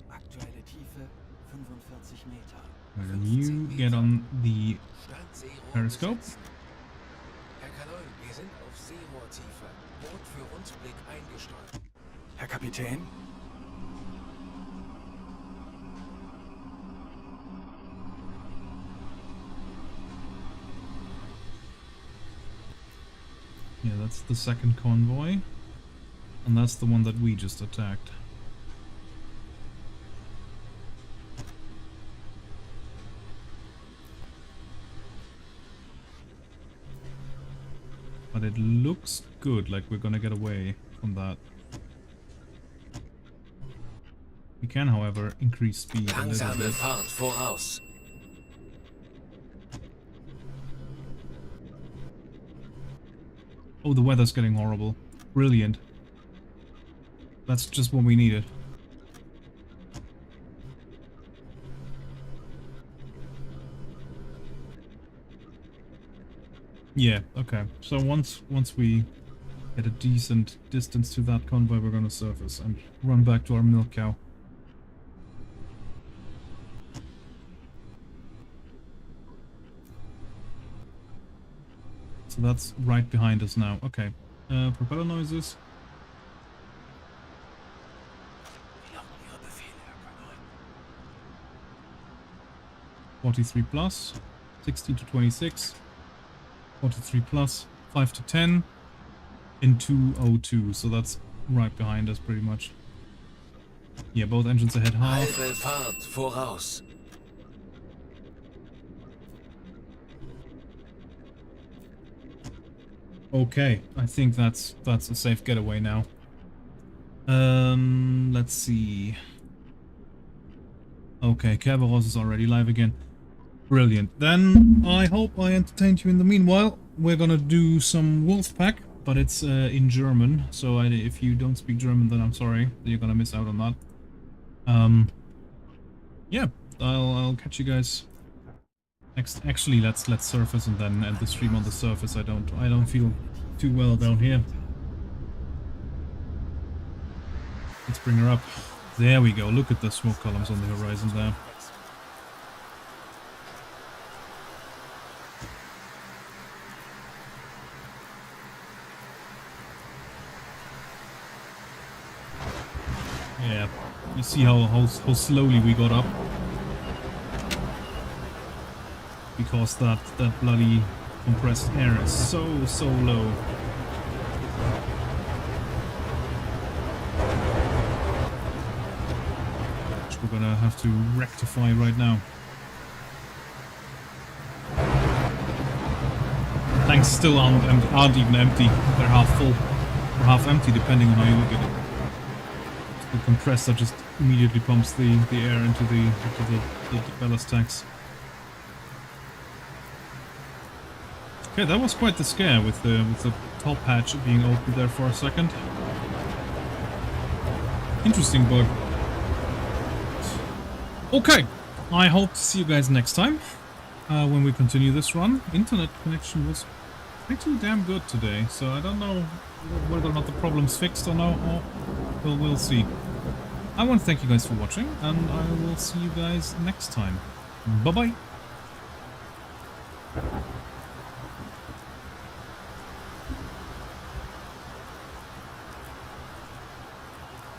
Aktuelle Tiefe 45 Meter. When you get on the Stand Seerohr periscope. besetzen. Herr Kaloy, wir sind auf Seerohrtiefe. Boot für Rundblick eingesteuert. Herr Kapitän? Yeah, that's the second convoy. And that's the one that we just attacked. But it looks good, like we're gonna get away from that. We can, however, increase speed a little Langsame bit. Fahrt voraus. Oh, the weather's getting horrible. Brilliant. That's just what we needed. Yeah, okay. So once we get a decent distance to that convoy, we're gonna surface and run back to our milk cow. So that's right behind us now. Okay. Propeller noises. Wie lauten Ihre Befehle, Herr Kaloy? 43 plus, 16 to 26, 43 plus, 5 to 10, in 202. So that's right behind us pretty much. Yeah, both engines ahead half. Halbe Fahrt voraus. Okay, I think that's a safe getaway now. Let's see. Okay, Kerberos is already live again. Brilliant. Then I hope I entertained you in the meanwhile. We're gonna do some Wolfpack, but it's in German. So if you don't speak German, then I'm sorry. You're gonna miss out on that. Yeah, I'll catch you guys next. Actually, let's surface and then end the stream on the surface. I don't feel too well down here. Let's bring her up. There we go. Look at the smoke columns on the horizon there. Yeah, you see how slowly we got up. Because that bloody compressed air is so low. Which we're gonna have to rectify right now. Tanks still aren't even empty. They're half full or half empty, depending on how you look at it. The compressor just immediately pumps the air into the ballast tanks. Okay, that was quite the scare with the top hatch being opened there for a second. Interesting bug. Okay, I hope to see you guys next time when we continue this run. Internet connection was pretty damn good today, so I don't know whether or not the problem's fixed or no. We'll see. I want to thank you guys for watching, and I will see you guys next time. Bye bye.